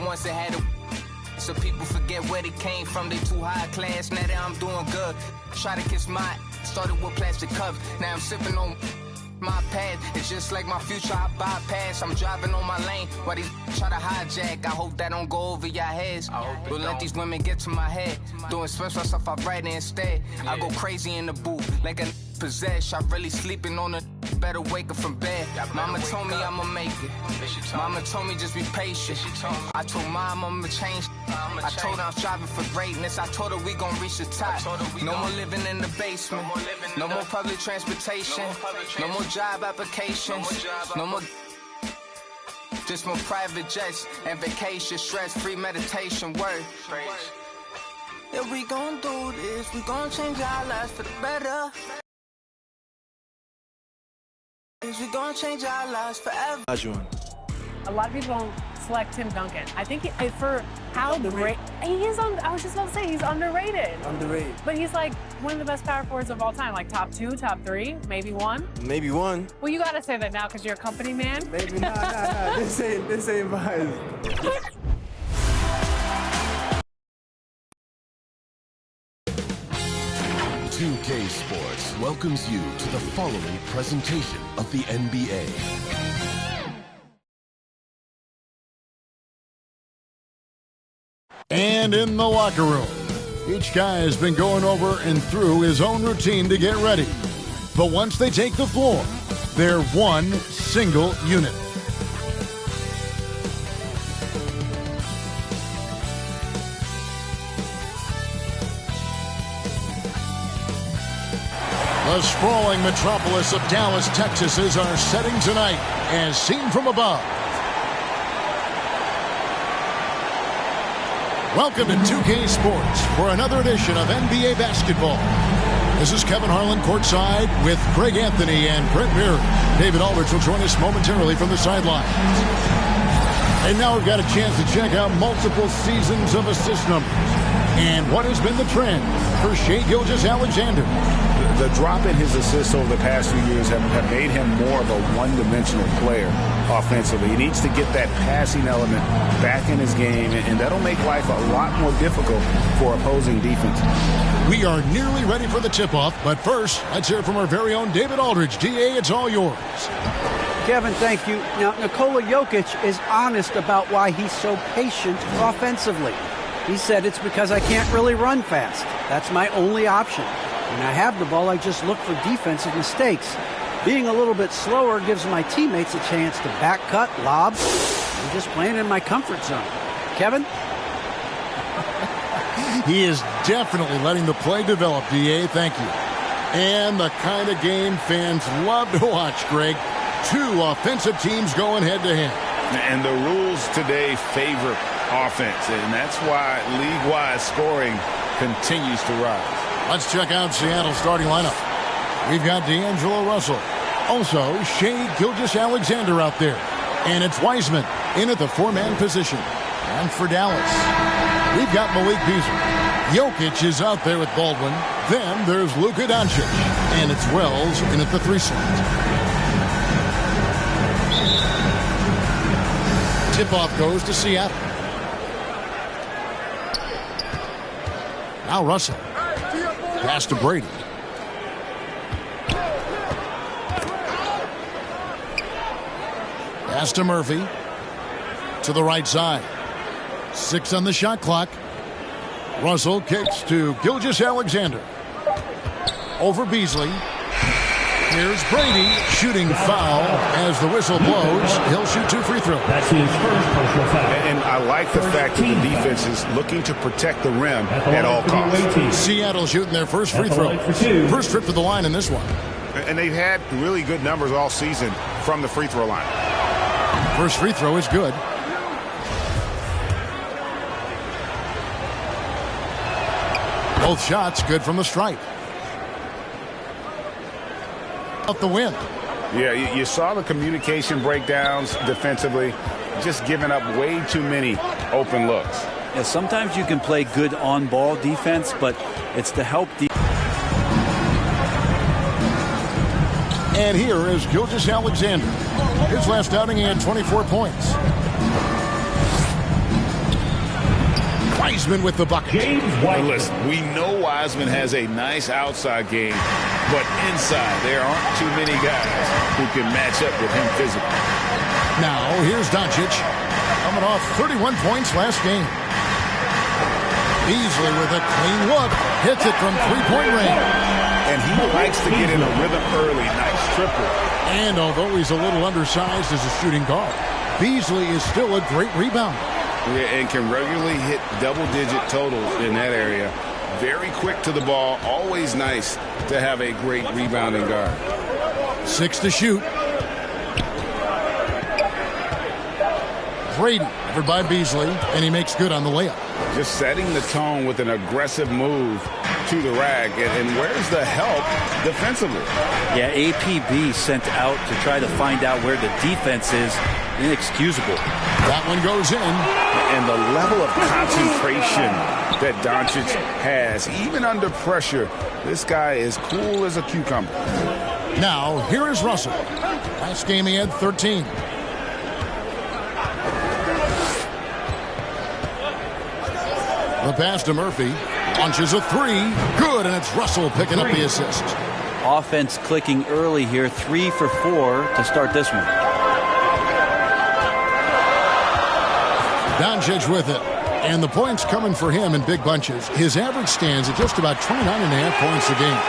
once it had a so people forget where they came from. They too high class, now that I'm doing good. Try to kiss my started with plastic cups. Now I'm sipping on my pad. It's just like my future, I bypass. I'm driving on my lane while these try to hijack. I hope that don't go over your heads. Don't let these women get to my head. Doing special stuff, I write it instead. I go crazy in the booth like a possessed. I really sleeping on a better wake up from bed. Mama told me I'ma make it. Mama told me just be patient. I told mom I'ma change. I told her I'm striving for greatness. I told her we gon' reach the top. No more living in the basement. No more public transportation. No more job applications. No more. Just more private jets and vacation. Stress-free meditation. Word. If we gon' do this, we gon' change our lives for the better. We gonna change our lives forever. A lot of people don't select Tim Duncan. I think for how great he is. I was just about to say he's underrated. Underrated. But he's like one of the best power forwards of all time. Like top 2, top 3, maybe 1. Maybe 1. Well, you gotta say that now because you're a company man. Maybe nah. This ain't biased. 2K Sports welcomes you to the following presentation of the NBA. And in the locker room, each guy has been going over and through his own routine to get ready. But once they take the floor, they're one single unit. The sprawling metropolis of Dallas, Texas is our setting tonight, as seen from above. Welcome to 2K Sports for another edition of NBA basketball. This is Kevin Harlan courtside with Greg Anthony and Brent Mirror. David Aldridge will join us momentarily from the sidelines. And now we've got a chance to check out multiple seasons of assist numbers. And what has been the trend for Shai Gilgeous-Alexander? The drop in his assists over the past few years have made him more of a one-dimensional player offensively. He needs to get that passing element back in his game, and that'll make life a lot more difficult for opposing defense. We are nearly ready for the tip-off, but first, let's hear from our very own David Aldridge. DA, it's all yours. Kevin, thank you. Now, Nikola Jokic is honest about why he's so patient offensively. He said it's because I can't really run fast. That's my only option. When I have the ball, I just look for defensive mistakes. Being a little bit slower gives my teammates a chance to back cut, lob. I'm just playing in my comfort zone. Kevin? He is definitely letting the play develop, DA. Thank you. And the kind of game fans love to watch, Greg. 2 offensive teams going head-to-head. And the rules today favor offense, and that's why league-wide scoring continues to rise. Let's check out Seattle's starting lineup. We've got D'Angelo Russell. Also, Shai Gilgeous-Alexander out there. And it's Wiseman in at the 4-man position. And for Dallas, we've got Malik Beasley. Jokic is out there with Baldwin. Then there's Luka Doncic. And it's Wells in at the 3 slot. Tip-off goes to Seattle. Now Russell. Pass to Brady. Pass to Murphy. To the right side. 6 on the shot clock. Russell kicks to Gilgeous-Alexander. Over Beasley. Here's Brady shooting foul as the whistle blows. He'll shoot 2 free throws. That's his first personal foul. And I like the fact that the defense is looking to protect the rim at all costs. Seattle shooting their first free throw. First trip to the line in this one. And they've had really good numbers all season from the free throw line. First free throw is good. Both shots good from the stripe. Out the win. Yeah, you saw the communication breakdowns defensively, just giving up way too many open looks. Yeah, sometimes you can play good on-ball defense, but it's to help And here is Gilgeous-Alexander. His last outing, he had 24 points. Wiseman with the bucket. Listen, we know Wiseman has a nice outside game, but inside there aren't too many guys who can match up with him physically. Now, here's Doncic, coming off 31 points last game. Beasley with a clean look, hits it from three-point range. And he likes to get in a rhythm early. Nice triple. And although he's a little undersized as a shooting guard, Beasley is still a great rebounder. Yeah, and can regularly hit double-digit totals in that area. Very quick to the ball. Always nice to have a great rebounding guard. 6 to shoot. Brady, covered by Beasley, and he makes good on the layup. Just setting the tone with an aggressive move to the rack. And where's the help defensively? Yeah, APB sent out to try to find out where the defense is. Inexcusable. That one goes in. And the level of concentration that Doncic has, even under pressure, this guy is cool as a cucumber. Now, here is Russell. Last game he had 13. The pass to Murphy. Launches a three. Good, and it's Russell picking up the assist. Offense clicking early here. 3 for 4 to start this one. Doncic with it. And the points coming for him in big bunches. His average stands at just about 29.5 points a game.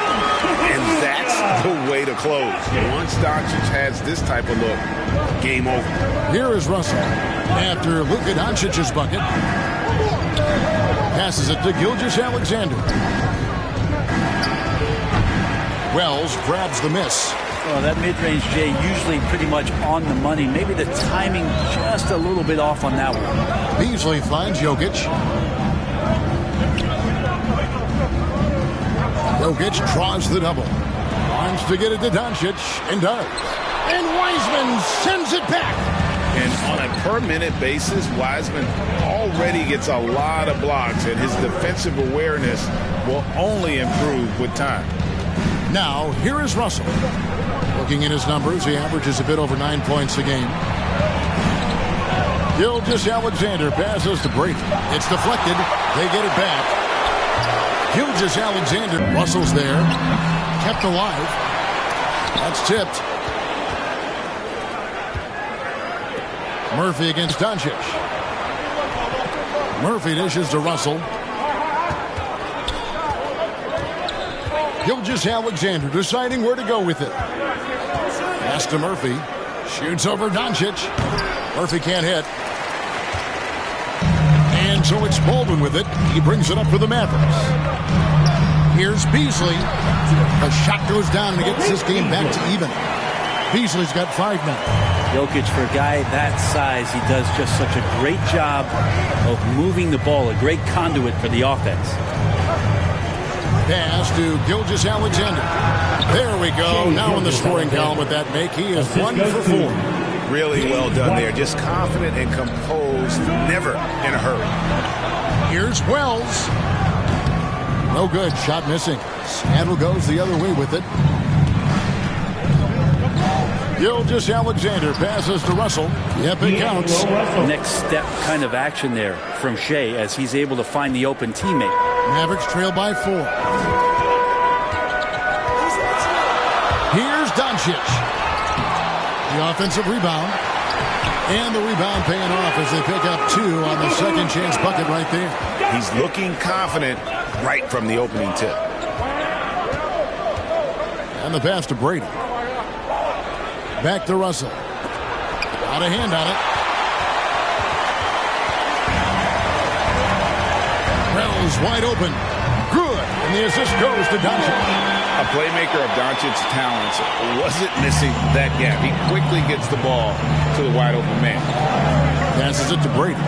And that's the way to close. Once Doncic has this type of look, game over. Here is Russell. After Luka Doncic's bucket. Passes it to Gilgeous-Alexander. Wells grabs the miss. Well, that mid-range, Jay, usually pretty much on the money. Maybe the timing just a little bit off on that one. Beasley finds Jokic. Jokic draws the double. Wants to get it to Doncic, and does. And Wiseman sends it back. And on a per-minute basis, Wiseman already gets a lot of blocks, and his defensive awareness will only improve with time. Now, here is Russell. Looking at his numbers, he averages a bit over 9 points a game. Gilgeous-Alexander passes to Brady. It's deflected. They get it back. Gilgeous-Alexander. Russell's there. Kept alive. That's tipped. Murphy against Doncic. Murphy dishes to Russell. Gilgeous-Alexander deciding where to go with it. Pass to Murphy. Shoots over Doncic. Murphy can't hit. And so it's Baldwin with it. He brings it up for the Mavericks. Here's Beasley. The shot goes down and he gets this game back to even. Beasley's got 5 now. Jokic, for a guy that size, he does just such a great job of moving the ball, a great conduit for the offense. Pass to Gilgeous-Alexander. There we go. Now in the scoring column with that make, he is 1 for 4. Really well done there. Just confident and composed, never in a hurry. Here's Wells. No good. Shot missing. Scandal goes the other way with it. Gilgeous-Alexander passes to Russell. Yep, it counts. Next step kind of action there from Shea as he's able to find the open teammate. Mavericks trail by 4. Here's Doncic. The offensive rebound. And the rebound paying off as they pick up 2 on the second chance bucket right there. He's looking confident right from the opening tip. And the pass to Brady. Back to Russell. Got a hand on it. Wells wide open. Good. And the assist goes to Doncic. A playmaker of Doncic's talents wasn't missing that gap. He quickly gets the ball to the wide open man. Passes it to Brady.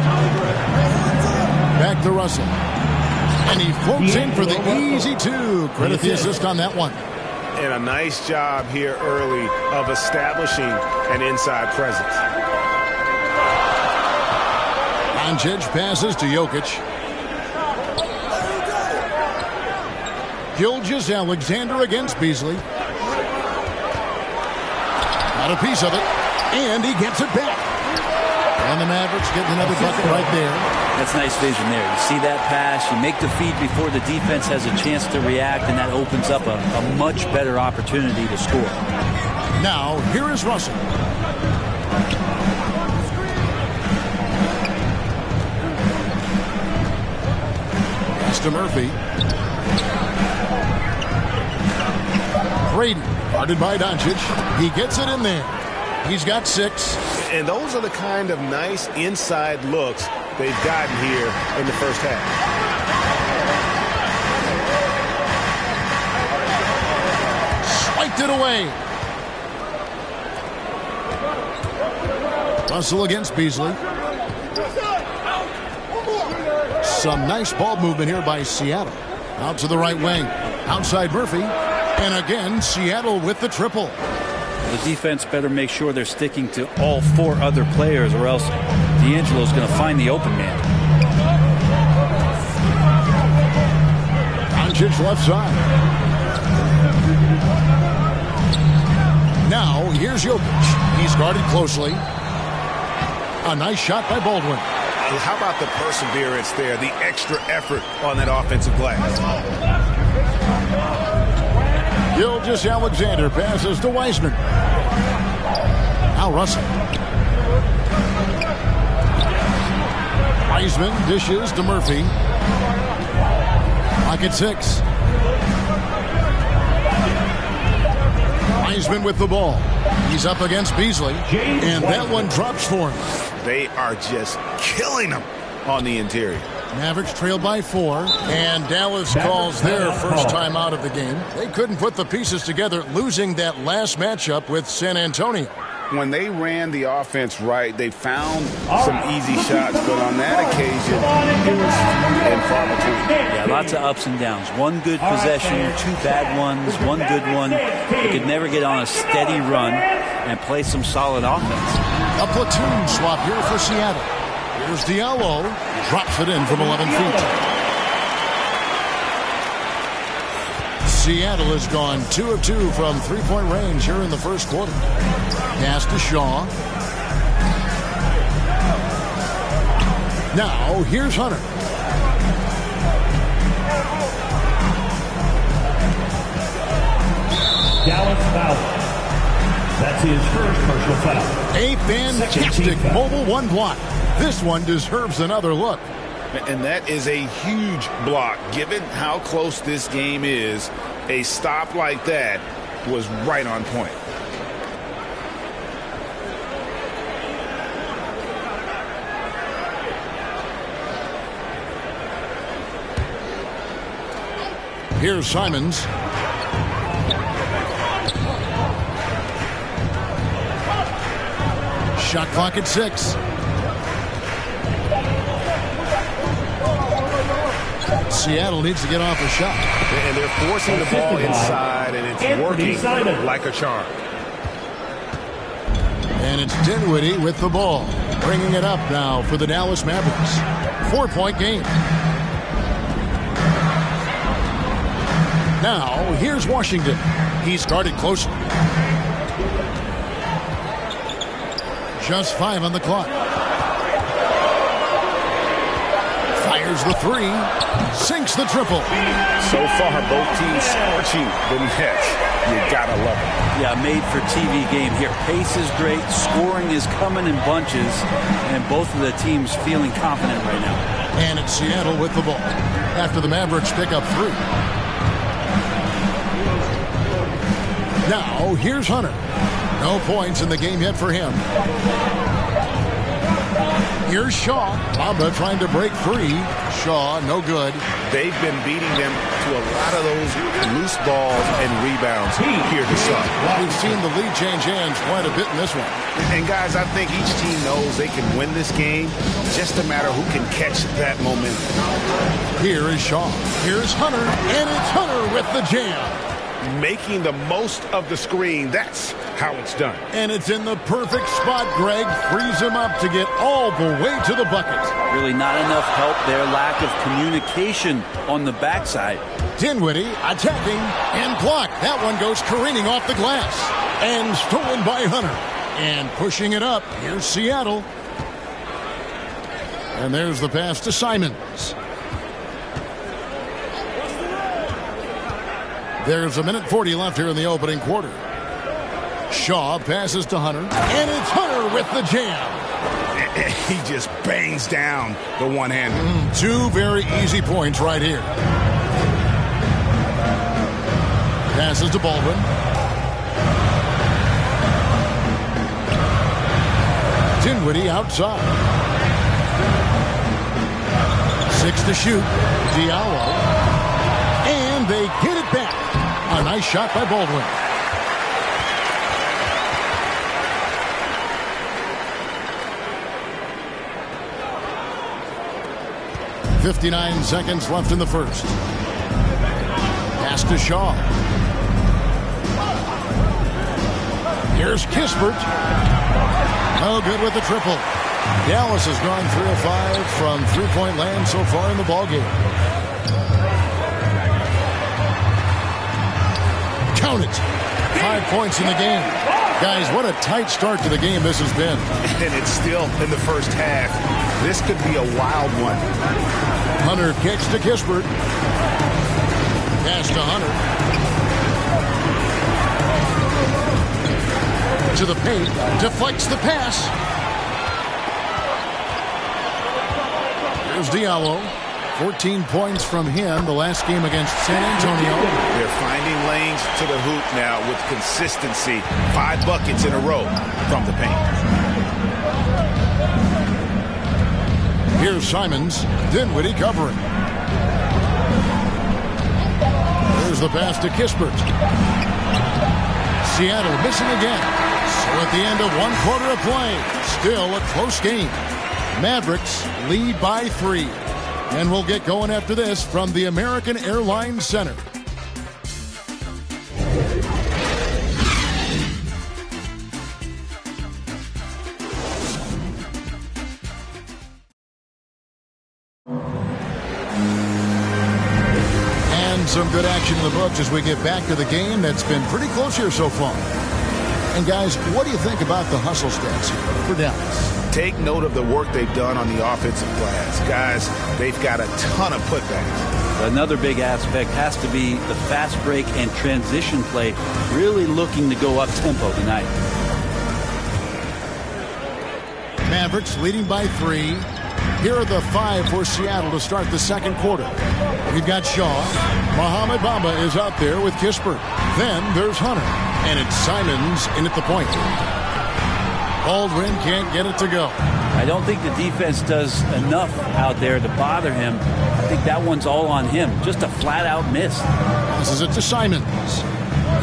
Back to Russell. And he floats in for the easy 2. Credit the assist on that one. And a nice job here early of establishing an inside presence. Doncic passes to Jokic. Gilgeous-Alexander against Beasley. Got a piece of it. And he gets it back. And the Mavericks getting another bucket right there. That's nice vision there. You see that pass, you make the feed before the defense has a chance to react, and that opens up a much better opportunity to score. Now, here is Russell. Pass to Murphy. Braden, guarded by Doncic. He gets it in there. He's got 6. And those are the kind of nice inside looks they've gotten here in the first half. Swiped it away. Russell against Beasley. Some nice ball movement here by Seattle. Out to the right wing. Outside Murphy. And again, Seattle with the triple. The defense better make sure they're sticking to all 4 other players, or else D'Angelo's going to find the open man. Doncic left side. Now, here's Jokic. He's guarded closely. A nice shot by Baldwin. How about the perseverance there, the extra effort on that offensive glass? Gilgeous-Alexander passes to Wiseman. Now Russell. Wiseman dishes to Murphy. Clock at 6. Wiseman with the ball. He's up against Beasley. And that one drops for him. They are just killing them on the interior. Mavericks trailed by 4, and Dallas calls their first time out of the game. They couldn't put the pieces together, losing that last matchup with San Antonio. When they ran the offense right, they found some easy shots, but on that occasion, it was few and far between. Yeah, lots of ups and downs. One good possession, 2 bad ones, one good one. They could never get on a steady run and play some solid offense. A platoon swap here for Seattle. Here's Diallo. Drops it in from 11 feet. Seattle has gone 2 of 2 from three-point range here in the first quarter. Pass to Shaw. Now, here's Hunter. Dallas foul. That's his first personal foul. A fantastic mobile 1 block. This one deserves another look. And that is a huge block. Given how close this game is, a stop like that was right on point. Here's Simons. Shot clock at 6. Seattle needs to get off a shot. And they're forcing the ball inside, and it's working like a charm. And it's Dinwiddie with the ball. Bringing it up now for the Dallas Mavericks. 4-point game. Now, here's Washington. He's guarded closely. Just 5 on the clock. Fires the 3. Sinks the triple. So far, both teams scorching the net. You gotta love it. Yeah, made for TV game here. Pace is great. Scoring is coming in bunches. And both of the teams feeling confident right now. And it's Seattle with the ball. After the Mavericks pick up 3. Now, here's Hunter. No points in the game yet for him. Here's Shaw. Bamba trying to break free. Shaw, no good. They've been beating them to a lot of those loose balls and rebounds here to start. We've seen the lead change hands quite a bit in this one. And guys, I think each team knows they can win this game. Just a matter who can catch that momentum. Here is Shaw. Here's Hunter. And it's Hunter with the jam. Making the most of the screen. That's how it's done. And it's in the perfect spot, Greg. Frees him up to get all the way to the bucket. Really not enough help there. Lack of communication on the backside. Dinwiddie attacking and blocked. That one goes careening off the glass. And stolen by Hunter. And pushing it up. Here's Seattle. And there's the pass to Simons. There's 1:40 left here in the opening quarter. Shaw passes to Hunter, and it's Hunter with the jam. He just bangs down the one-hander. Two very easy points right here. Passes to Baldwin. Dinwiddie outside. 6 to shoot. Diallo. And they get it back. A nice shot by Baldwin. .59 seconds left in the first. Pass to Shaw. Here's Kispert. No good with the triple. Dallas has gone 3 of 5 from three-point land so far in the ballgame. Count it. 5 points in the game. Guys, what a tight start to the game this has been. And it's still in the first half. This could be a wild one. Hunter kicks to Kispert. Pass to Hunter. To the paint. Deflects the pass. Here's Diallo. 14 points from him the last game against San Antonio. They're finding lanes to the hoop now with consistency. 5 buckets in a row from the paint. Here's Simons. Dinwiddie covering. There's the pass to Kispert. Seattle missing again. So at the end of 1 quarter of play, still a close game. Mavericks lead by 3. And we'll get going after this from the American Airlines Center. And some good action in the books as we get back to the game that's been pretty close here so far. And guys, what do you think about the hustle stats here for Dallas? Take note of the work they've done on the offensive glass. Guys, they've got a ton of putbacks. Another big aspect has to be the fast break and transition play, really looking to go up tempo tonight. Mavericks leading by 3. Here are the 5 for Seattle to start the second quarter. We've got Shaw. Mohamed Bamba is out there with Kispert. Then there's Hunter. And it's Simons in at the point. Baldwin can't get it to go. I don't think the defense does enough out there to bother him. I think that one's all on him. Just a flat-out miss. This is it to Simons.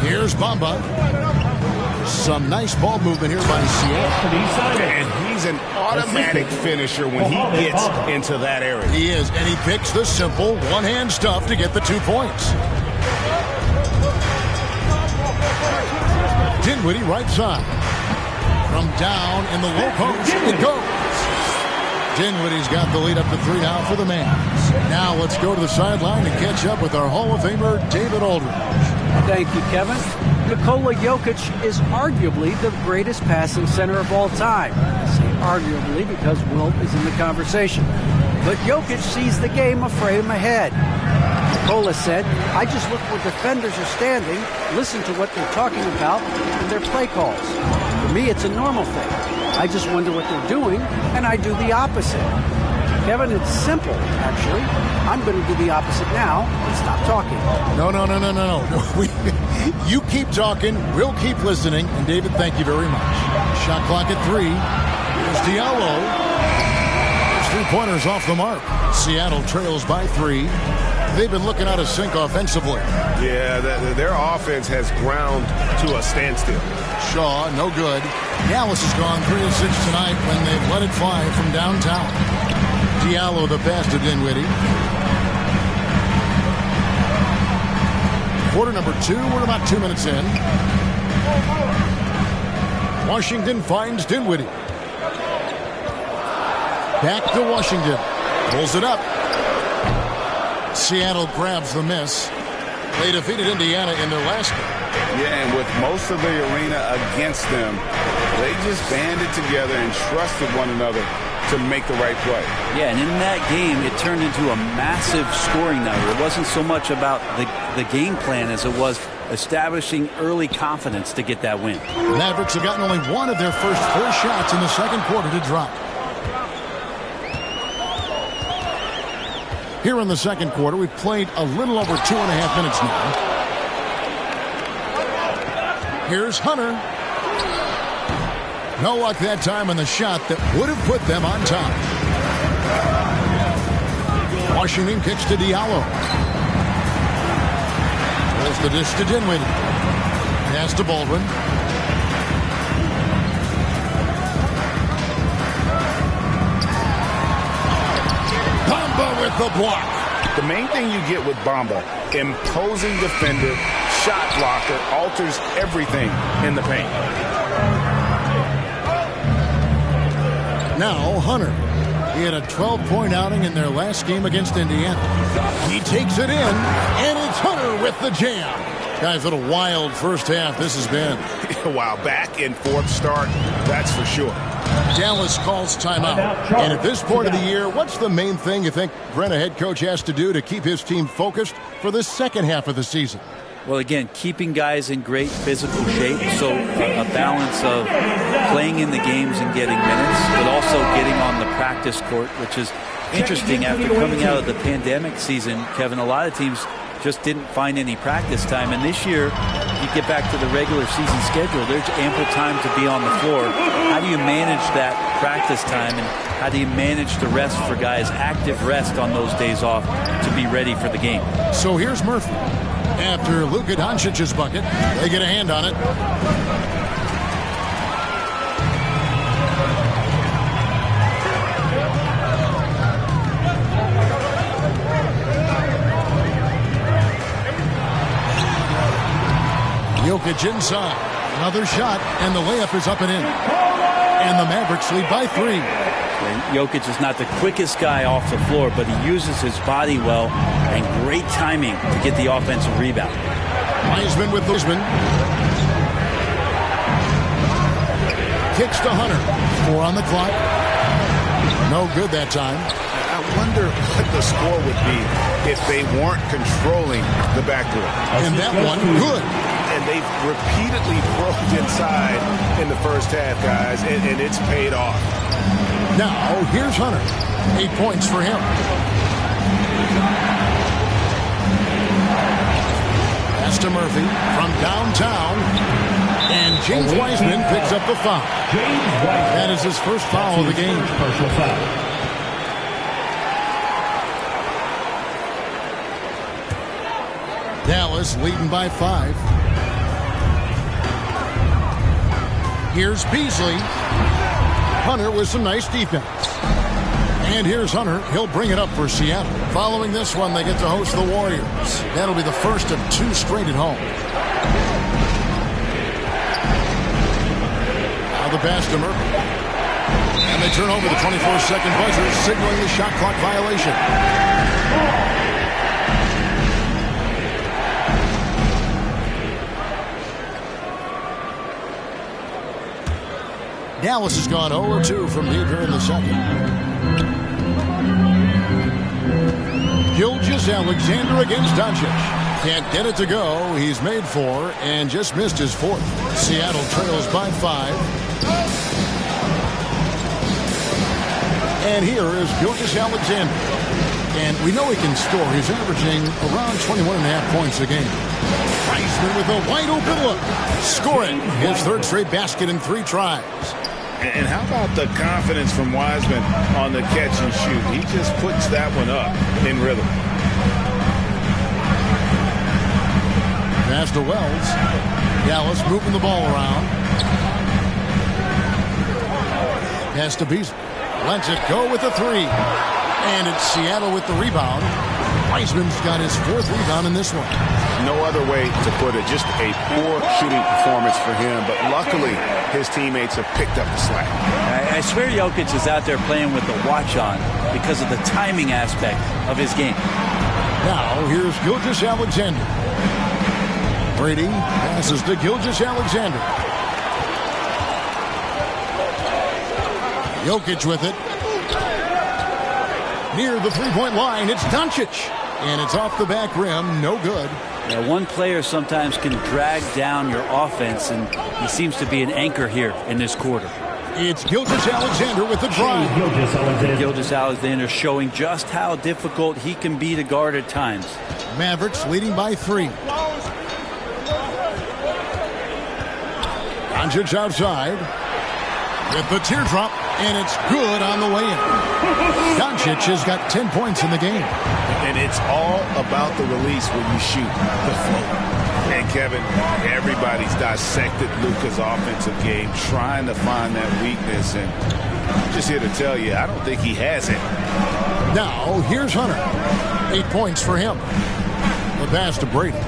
Here's Bamba. Some nice ball movement here by Seattle. And he's an automatic finisher when he gets into that area. He is, and he picks the simple one-hand stuff to get the 2 points. Dinwiddie right side. From down in the low post, it goes. Dinwiddie's got the lead up to 3 now for the Mavs. Now let's go to the sideline to catch up with our Hall of Famer, David Aldridge. Thank you, Kevin. Nikola Jokic is arguably the greatest passing center of all time. I say arguably because Wilt is in the conversation. But Jokic sees the game a frame ahead. Nikola said, I just look where defenders are standing, listen to what they're talking about, and their play calls. For me, it's a normal thing. I just wonder what they're doing, and I do the opposite. Kevin, it's simple, actually. I'm going to do the opposite now and stop talking. No. You keep talking, we'll keep listening, and David, thank you very much. Shot clock at 3. Here's Diallo. There's 3-pointers off the mark. Seattle trails by 3. They've been looking out of sync offensively. Yeah, their offense has ground to a standstill. Shaw, no good. Dallas has gone 3 of 6 tonight when they've let it fly from downtown. Diallo the pass to Dinwiddie. Quarter number 2, we're about 2 minutes in. Washington finds Dinwiddie. Back to Washington. Pulls it up. Seattle grabs the miss. They defeated Indiana in their last game. Yeah, and with most of the arena against them, they just banded together and trusted one another to make the right play. Yeah, and in that game, it turned into a massive scoring night. It wasn't so much about the game plan as it was establishing early confidence to get that win. Mavericks have gotten only one of their first 4 shots in the second quarter to drop. Here in the second quarter, we've played a little over 2.5 minutes now. Here's Hunter. No luck that time on the shot that would have put them on top. Washington kicks to Diallo. Pulls the dish to Dinwiddie. Pass to Baldwin. Bamba with the block. The main thing you get with Bamba, imposing defender, shot blocker, alters everything in the paint. Now Hunter. He had a 12-point outing in their last game against Indiana. He takes it in, and it's Hunter with the jam. Guys, what a wild first half this has been. Wow, back in fourth start, that's for sure. Dallas calls timeout. And at this point of the year, what's the main thing you think Brent, a head coach, has to do to keep his team focused for the second half of the season? Well, again, keeping guys in great physical shape, so a balance of playing in the games and getting minutes, but also getting on the practice court, which is interesting after coming out of the pandemic season. Kevin, a lot of teams just didn't find any practice time, and this year you get back to the regular season schedule, there's ample time to be on the floor. How do you manage that practice time, and how do you manage the rest for guys, active rest on those days off to be ready for the game? So here's Murphy. After Luka Doncic's bucket, they get a hand on it. Jokic inside. Another shot, and the layup is up and in. And the Mavericks lead by 3. Jokic is not the quickest guy off the floor, but he uses his body well and great timing to get the offensive rebound. Wiseman with Wiseman. Kicks to Hunter. 4 on the clock. No good that time. I wonder what the score would be if they weren't controlling the backcourt. And that one, good. And they've repeatedly broke inside in the first half, guys, and it's paid off. Now, here's Hunter. 8 points for him. Pass to Murphy from downtown. And James Wiseman picks up the foul. That is his first foul of the game. Personal foul. Dallas leading by 5. Here's Beasley. Hunter with some nice defense. And here's Hunter. He'll bring it up for Seattle. Following this one, they get to host the Warriors. That'll be the first of 2 straight at home. Now the pass to Murphy. And they turn over the 24-second buzzer, signaling the shot clock violation. Dallas has gone 0-2 from deep here in the second. Gilgeous-Alexander against Doncic. Can't get it to go. He's made 4 and just missed his 4th. Seattle trails by 5. And here is Gilgeous-Alexander. And we know he can score. He's averaging around 21.5 points a game. Wiseman with a wide open look. Scoring his 3rd straight basket in 3 tries. And how about the confidence from Wiseman on the catch and shoot? He just puts that one up in rhythm. Pass to Wells. Dallas moving the ball around. Pass to Beasley. Lets it go with the 3. And it's Seattle with the rebound. Wiseman's got his 4th rebound in this one. No other way to put it. Just a poor shooting performance for him. But luckily, his teammates have picked up the slack. I swear Jokic is out there playing with the watch on because of the timing aspect of his game. Now, here's Gilgeous-Alexander. Brady passes to Gilgeous-Alexander. Jokic with it. Near the three-point line, it's Doncic. And it's off the back rim, no good. Now, one player sometimes can drag down your offense, and he seems to be an anchor here in this quarter. It's Gilgeous-Alexander with the drive. Gilgeous-Alexander showing just how difficult he can be to guard at times. Mavericks leading by 3. Doncic outside with the teardrop, and it's good on the way in. Doncic has got 10 points in the game. And it's all about the release when you shoot the float. And Kevin, everybody's dissected Luka's offensive game, trying to find that weakness. And I'm just here to tell you, I don't think he has it. Now, here's Hunter. 8 points for him. The pass to Brady.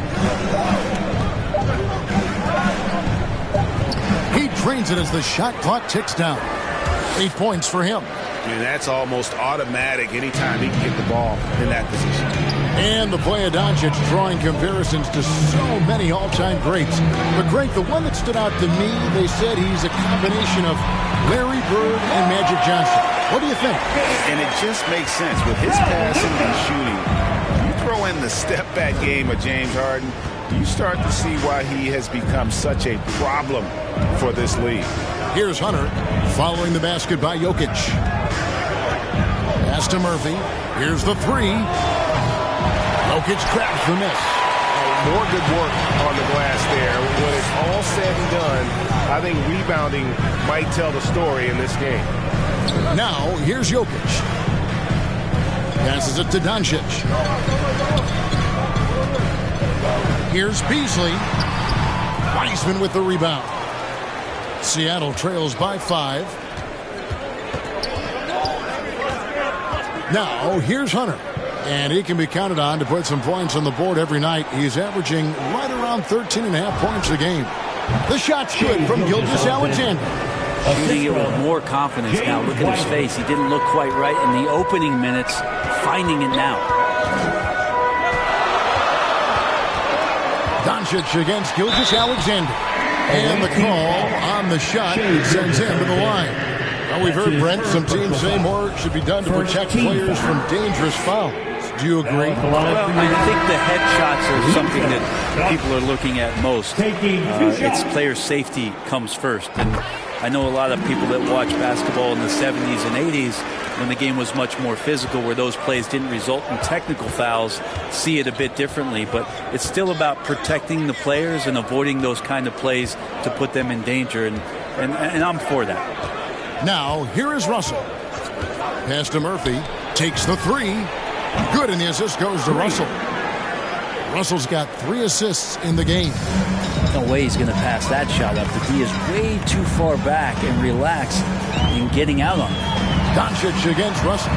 He drains it as the shot clock ticks down. 8 points for him. And that's almost automatic anytime he can get the ball in that position. And the play of Doncic drawing comparisons to so many all-time greats. But, Greg, the one that stood out to me, they said he's a combination of Larry Bird and Magic Johnson. What do you think? And it just makes sense. With his passing and shooting, you throw in the step-back game of James Harden, you start to see why he has become such a problem for this league. Here's Hunter following the basket by Jokic. Pass to Murphy. Here's the 3. Jokic grabs the miss. More good work on the glass there. When it's all said and done, I think rebounding might tell the story in this game. Now, here's Jokic. Passes it to Doncic. Here's Beasley. Wiseman with the rebound. Seattle trails by 5. Now, here's Hunter. And he can be counted on to put some points on the board every night. He's averaging right around 13.5 points a game. The shot's good from Gilgeous-Alexander. Shooting it with more confidence now. Look at his face. He didn't look quite right in the opening minutes. Finding it now. Doncic against Gilgeous-Alexander. And the call on the shot sends him to the line. Well, we've heard, Brent, some teams say more should be done to protect players from dangerous fouls. Do you agree? Well, I think the headshots are something that people are looking at most. It's player safety comes first. And I know a lot of people that watch basketball in the 70s and 80s when the game was much more physical, where those plays didn't result in technical fouls, see it a bit differently. But it's still about protecting the players and avoiding those kind of plays to put them in danger. And I'm for that. Now, here is Russell. Pass to Murphy. Takes the 3. Good, and the assist goes to Russell. Russell's got 3 assists in the game. No way he's going to pass that shot up. The D is way too far back and relaxed in getting out on it. Doncic against Russell.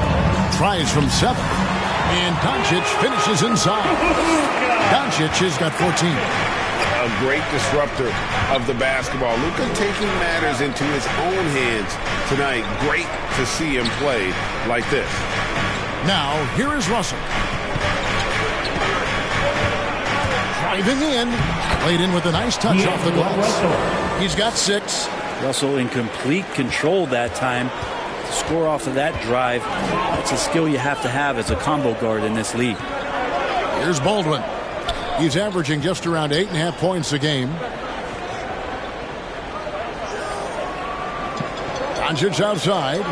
Tries from 7. And Doncic finishes inside. Doncic has got 14. A great disruptor of the basketball. Luka taking matters into his own hands tonight. Great to see him play like this. Now, here is Russell. Driving in. Played in with a nice touch off the glass. He's got 6. Russell in complete control that time. To score off of that drive, that's a skill you have to have as a combo guard in this league. Here's Baldwin. He's averaging just around 8.5 points a game. Doncic outside.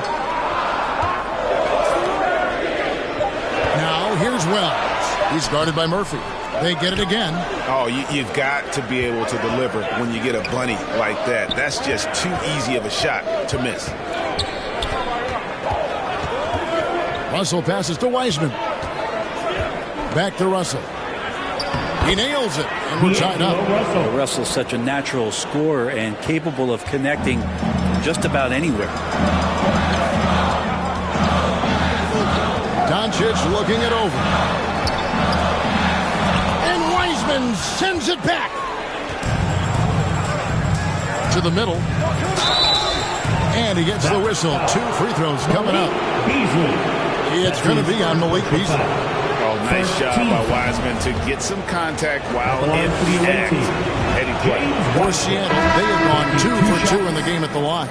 Now here's Wells. He's guarded by Murphy. They get it again. Oh, you've got to be able to deliver when you get a bunny like that. That's just too easy of a shot to miss. Russell passes to Wiseman. Back to Russell. He nails it, and we're tied up. Russell's such a natural scorer and capable of connecting just about anywhere. Doncic looking it over. And Wiseman sends it back to the middle. And he gets the whistle. 2 free throws coming up. It's going to be on Malik Beasley. Oh, nice job by Wiseman to get some contact while in the act. Heady play. For Seattle, they have gone 2 for 2 in the game at the line.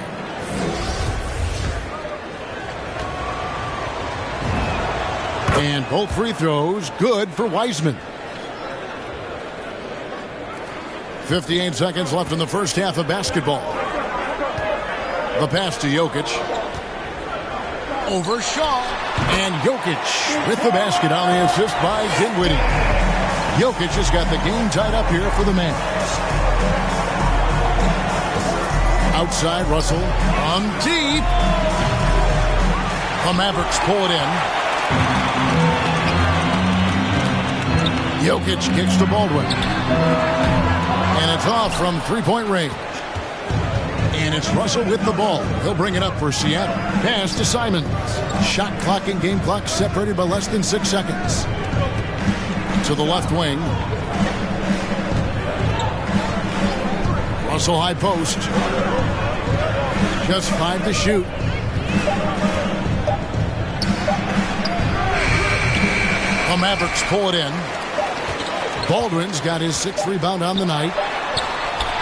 And both free throws good for Wiseman. 58 seconds left in the first half of basketball. The pass to Jokic. Over Shaw. And Jokic with the basket on the assist by Dinwiddie. Jokic has got the game tied up here for the Mavs. Outside, Russell on deep. The Mavericks pull it in. Jokic kicks to Baldwin. And it's off from three-point range. And it's Russell with the ball. He'll bring it up for Seattle. Pass to Simons. Shot clock and game clock separated by less than 6 seconds. To the left wing. Russell high post. Just 5 to shoot. The Mavericks pull it in. Baldwin's got his 6th rebound on the night.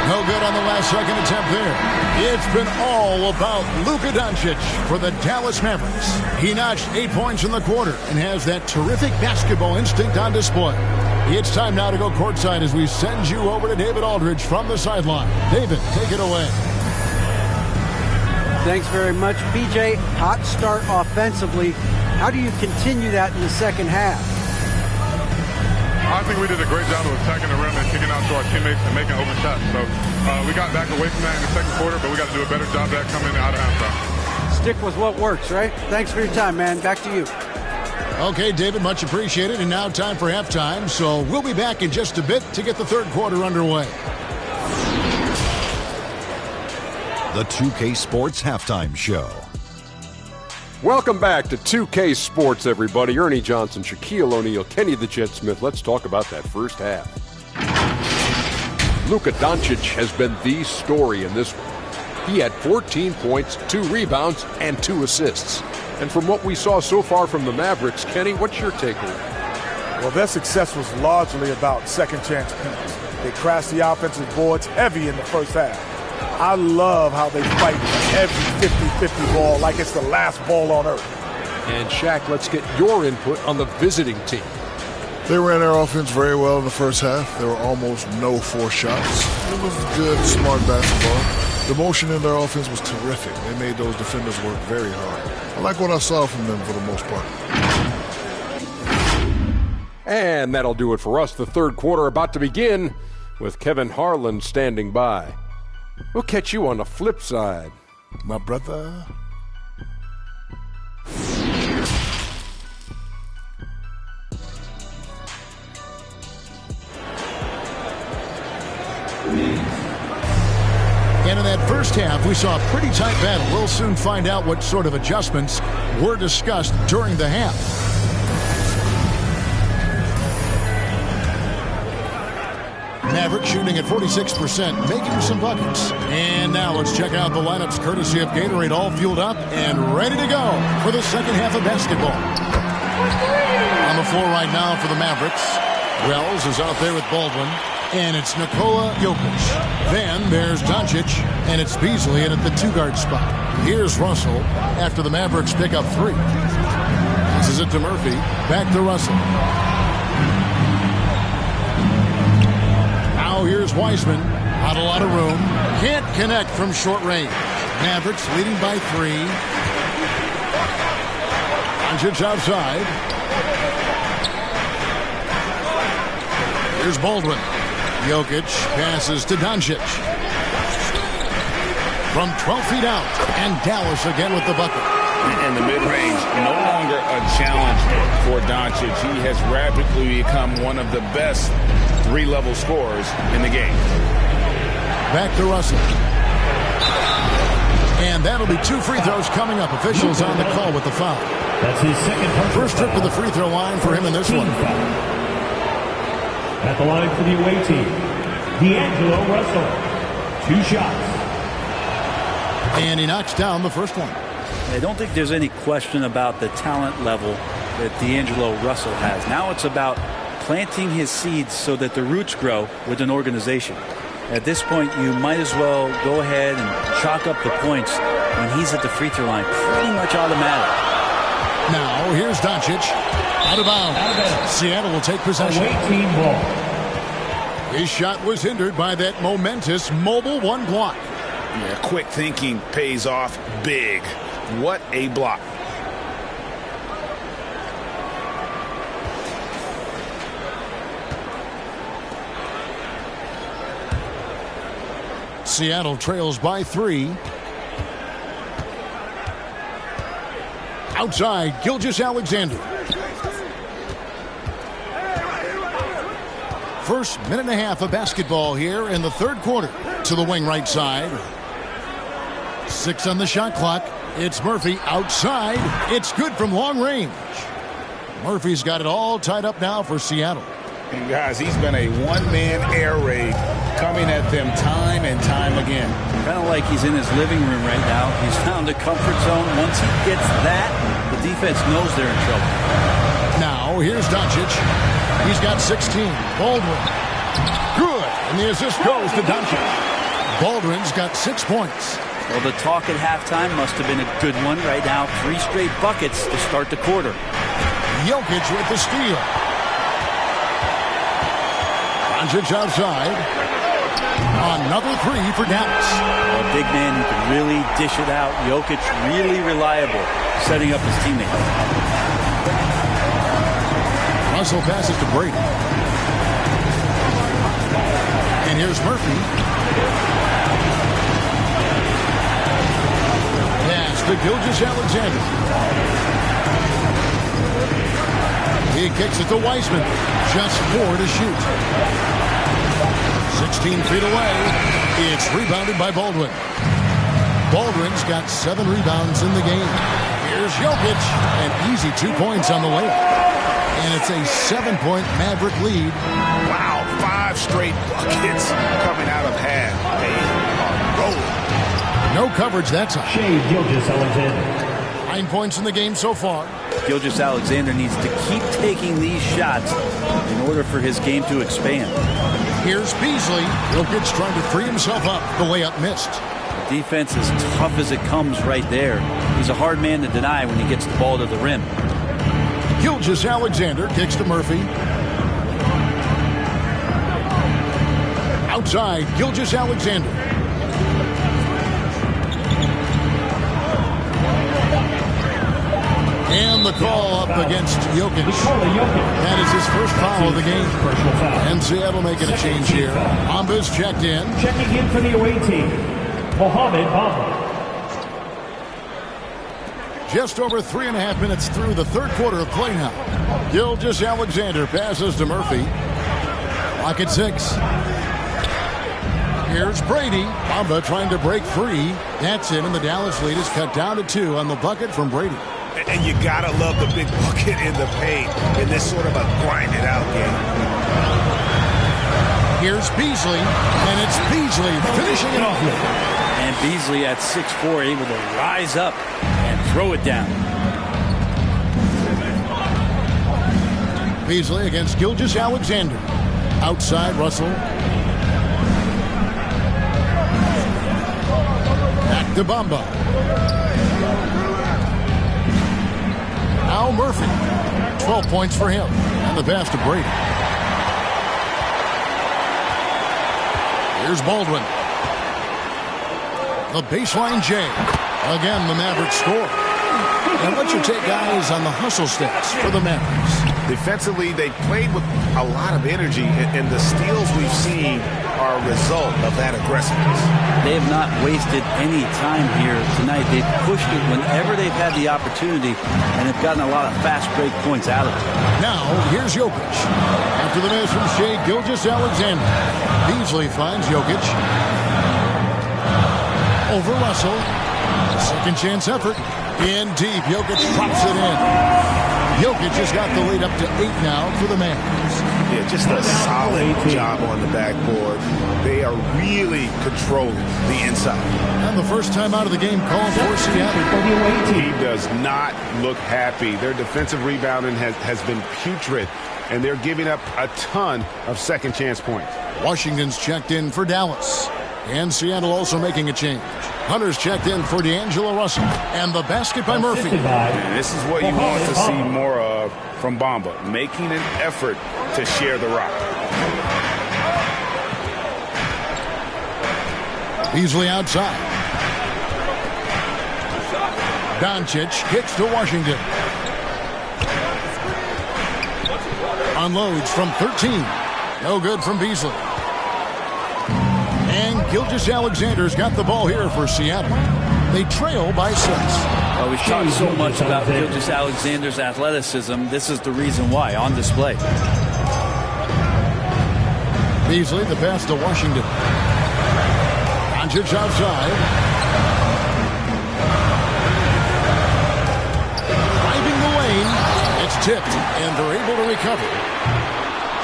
No good on the last second attempt there. It's been all about Luka Doncic for the Dallas Mavericks. He notched 8 points in the quarter and has that terrific basketball instinct on display. It's time now to go courtside as we send you over to David Aldridge from the sideline. David, take it away. Thanks very much, PJ. Hot start offensively. How do you continue that in the second half? I think we did a great job of attacking the rim and kicking out to our teammates and making open shots. So we got back away from that in the second quarter, but we got to do a better job of that coming out of halftime. Stick with what works, right? Thanks for your time, man. Back to you. Okay, David, much appreciated. And now time for halftime. So we'll be back in just a bit to get the third quarter underway. The 2K Sports Halftime Show. Welcome back to 2K Sports, everybody. Ernie Johnson, Shaquille O'Neal, Kenny the Jet Smith. Let's talk about that first half. Luka Doncic has been the story in this one. He had 14 points, 2 rebounds, and 2 assists. And from what we saw so far from the Mavericks, Kenny, what's your takeaway? Well, their success was largely about second chance points. They crashed the offensive boards heavy in the first half. I love how they fight every 50-50 ball like it's the last ball on earth. And Shaq, let's get your input on the visiting team. They ran their offense very well in the first half. There were almost no forced shots. It was good, smart basketball. The motion in their offense was terrific. They made those defenders work very hard. I like what I saw from them for the most part. And that'll do it for us. The third quarter about to begin with Kevin Harlan standing by. We'll catch you on the flip side, my brother. And in that first half, we saw a pretty tight battle. We'll soon find out what sort of adjustments were discussed during the half. Mavericks shooting at 46%, making some buckets. And now let's check out the lineups courtesy of Gatorade, all fueled up and ready to go for the second half of basketball. On the floor right now for the Mavericks, Wells is out there with Baldwin, and it's Nikola Jokic. Then there's Doncic, and it's Beasley in at the 2-guard spot. Here's Russell after the Mavericks pick up 3. This is it to Murphy, back to Russell. Now here's Wiseman, not a lot of room, can't connect from short range. Mavericks leading by 3. Doncic outside. Here's Baldwin. Jokic passes to Doncic. From 12 feet out, and Dallas again with the bucket. In the mid-range, no longer a challenge for Doncic. He has rapidly become one of the best 3-level scorers in the game. Back to Russell. And that'll be 2 free throws coming up. Officials on the call with the foul. That's his second first trip to the free throw line for him in this one. At the line for the away team, D'Angelo Russell. 2 shots. And he knocks down the first one. I don't think there's any question about the talent level that D'Angelo Russell has. Now it's about planting his seeds so that the roots grow with an organization. At this point, you might as well go ahead and chalk up the points when he's at the free throw line. Pretty much automatic. Now, here's Doncic. Out of bounds. Seattle will take possession. Away ball. His shot was hindered by that momentous mobile one block. Yeah, quick thinking pays off big. What a block. Seattle trails by 3. Outside, Gilgeous-Alexander. First minute and a half of basketball here in the third quarter. To the wing right side. 6 on the shot clock. It's Murphy outside. It's good from long range. Murphy's got it all tied up now for Seattle. And guys, he's been a one-man air raid coming at them time and time again. Kind of like he's in his living room right now. He's found a comfort zone. Once he gets that, the defense knows they're in trouble. Now, here's Doncic. He's got 16. Baldwin. Good. And the assist goes to Doncic. Baldwin's got 6 points. Well, the talk at halftime must have been a good one. Right now, 3 straight buckets to start the quarter. Jokic with the steal. Doncic outside. Another 3 for Dallas. A big man who can really dish it out. Jokic really reliable, setting up his teammates. Russell passes to Brady. And here's Murphy. Pass to Gilgeous-Alexander. He kicks it to Wiseman. Just 4 to shoot. 16 feet away. It's rebounded by Baldwin. Baldwin's got 7 rebounds in the game. Here's Jokic. An easy 2 points on the layup. And it's a 7-point Maverick lead. Wow, 5 straight buckets coming out of half. They are rolling. No coverage that time. Shea Gilgeous-Alexander. 9 points in the game so far. Gilgeous-Alexander needs to keep taking these shots in order for his game to expand. Here's Beasley. Jokic trying to free himself up. The layup missed. The defense is tough as it comes right there. He's a hard man to deny when he gets the ball to the rim. Gilgeous-Alexander kicks to Murphy. Outside, Gilgeous-Alexander. And the call up against Jokic. That is his first foul of the game. And Seattle making a change here. Bamba's checked in. Checking in for the away team, Mohamed Bamba. Just over 3.5 minutes through the third quarter of play now. Gilgeous-Alexander passes to Murphy. Lock at 6. Here's Brady. Bamba trying to break free. That's in, and the Dallas lead is cut down to 2 on the bucket from Brady. And you gotta love the big bucket in the paint in this sort of a grind-it-out game. Here's Beasley, and it's Beasley finishing it off. And Beasley at 6'4", able to rise up and throw it down. Beasley against Gilgeous-Alexander. Outside, Russell. Back to Bamba. Now Murphy. 12 points for him. And the pass to Brady. Here's Baldwin. The baseline J. Again, the Mavericks score. And what's your take, guys, on the hustle stats for the Mavericks? Defensively, they played with a lot of energy, and the steals we've seen are a result of that aggressiveness. They have not wasted any time here tonight. They've pushed it whenever they've had the opportunity, and have gotten a lot of fast break points out of it. Now, here's Jokic. After the miss from Shea Gilgeous-Alexander. Beasley finds Jokic. Over Russell. Second chance effort. In deep. Jokic drops it in. Jokic has got the lead up to 8 now for the Mavericks. Yeah, just a solid job on the backboard. They are really controlling the inside. And the first time out of the game called for Seattle. He does not look happy. Their defensive rebounding has been putrid, and they're giving up a ton of second chance points. Washington's checked in for Dallas. And Seattle also making a change. Hunter's checked in for D'Angelo Russell. And the basket by Murphy. This is what you want to see more of from Bamba, making an effort to share the rock. Beasley outside. Doncic kicks to Washington. Unloads from 13. No good from Beasley. And Gilgeous-Alexander's got the ball here for Seattle. They trail by 6. Well, we've talked so much about Gilgeous-Alexander's athleticism. This is the reason why, on display. Beasley, the pass to Washington. Doncic outside. Driving the lane. It's tipped, and they're able to recover.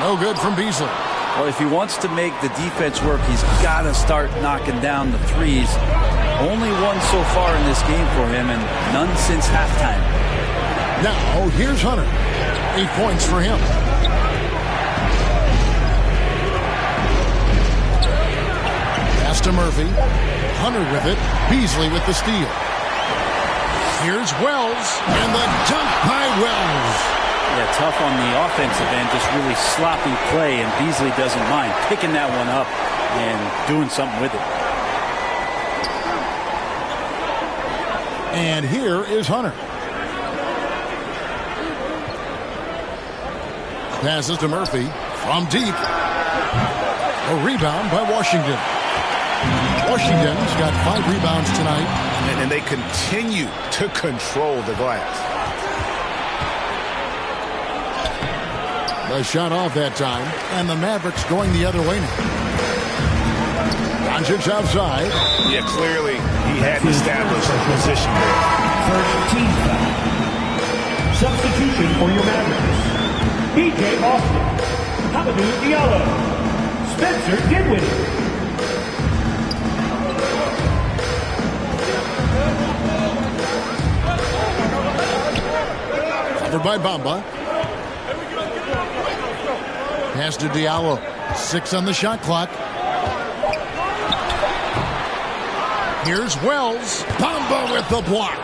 No good from Beasley. Well, if he wants to make the defense work, he's got to start knocking down the threes. Only one so far in this game for him, and none since halftime. Now, here's Hunter. 8 points for him. Pass to Murphy. Hunter with it. Beasley with the steal. Here's Wells, and the dunk by Wells. Yeah, tough on the offensive end, just really sloppy play, and Beasley doesn't mind picking that one up and doing something with it. And here is Hunter. Passes to Murphy from deep. A rebound by Washington. Washington's got 5 rebounds tonight. And they continue to control the glass. The shot off that time, and the Mavericks going the other way now. Doncic outside. Yeah, clearly he had established a position there. First team foul. Substitution for your Mavericks. B.J. Austin, Hamidou Diallo, Spencer Dinwiddie. Covered by Bamba. Pass to Diallo. 6 on the shot clock. Here's Wells. Bamba with the block.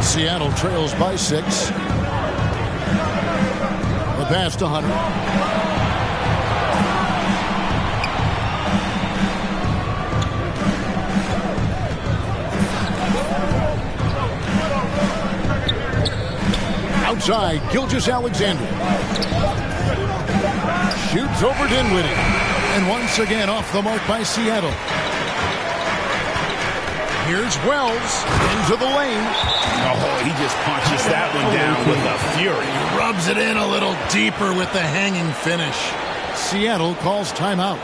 Seattle trails by 6. The pass to Hunter. Outside, Gilgeous-Alexander. Shoots over Dinwiddie. And once again off the mark by Seattle. Here's Wells into the lane. Oh, he just punches that one down with a fury. He rubs it in a little deeper with the hanging finish. Seattle calls timeout.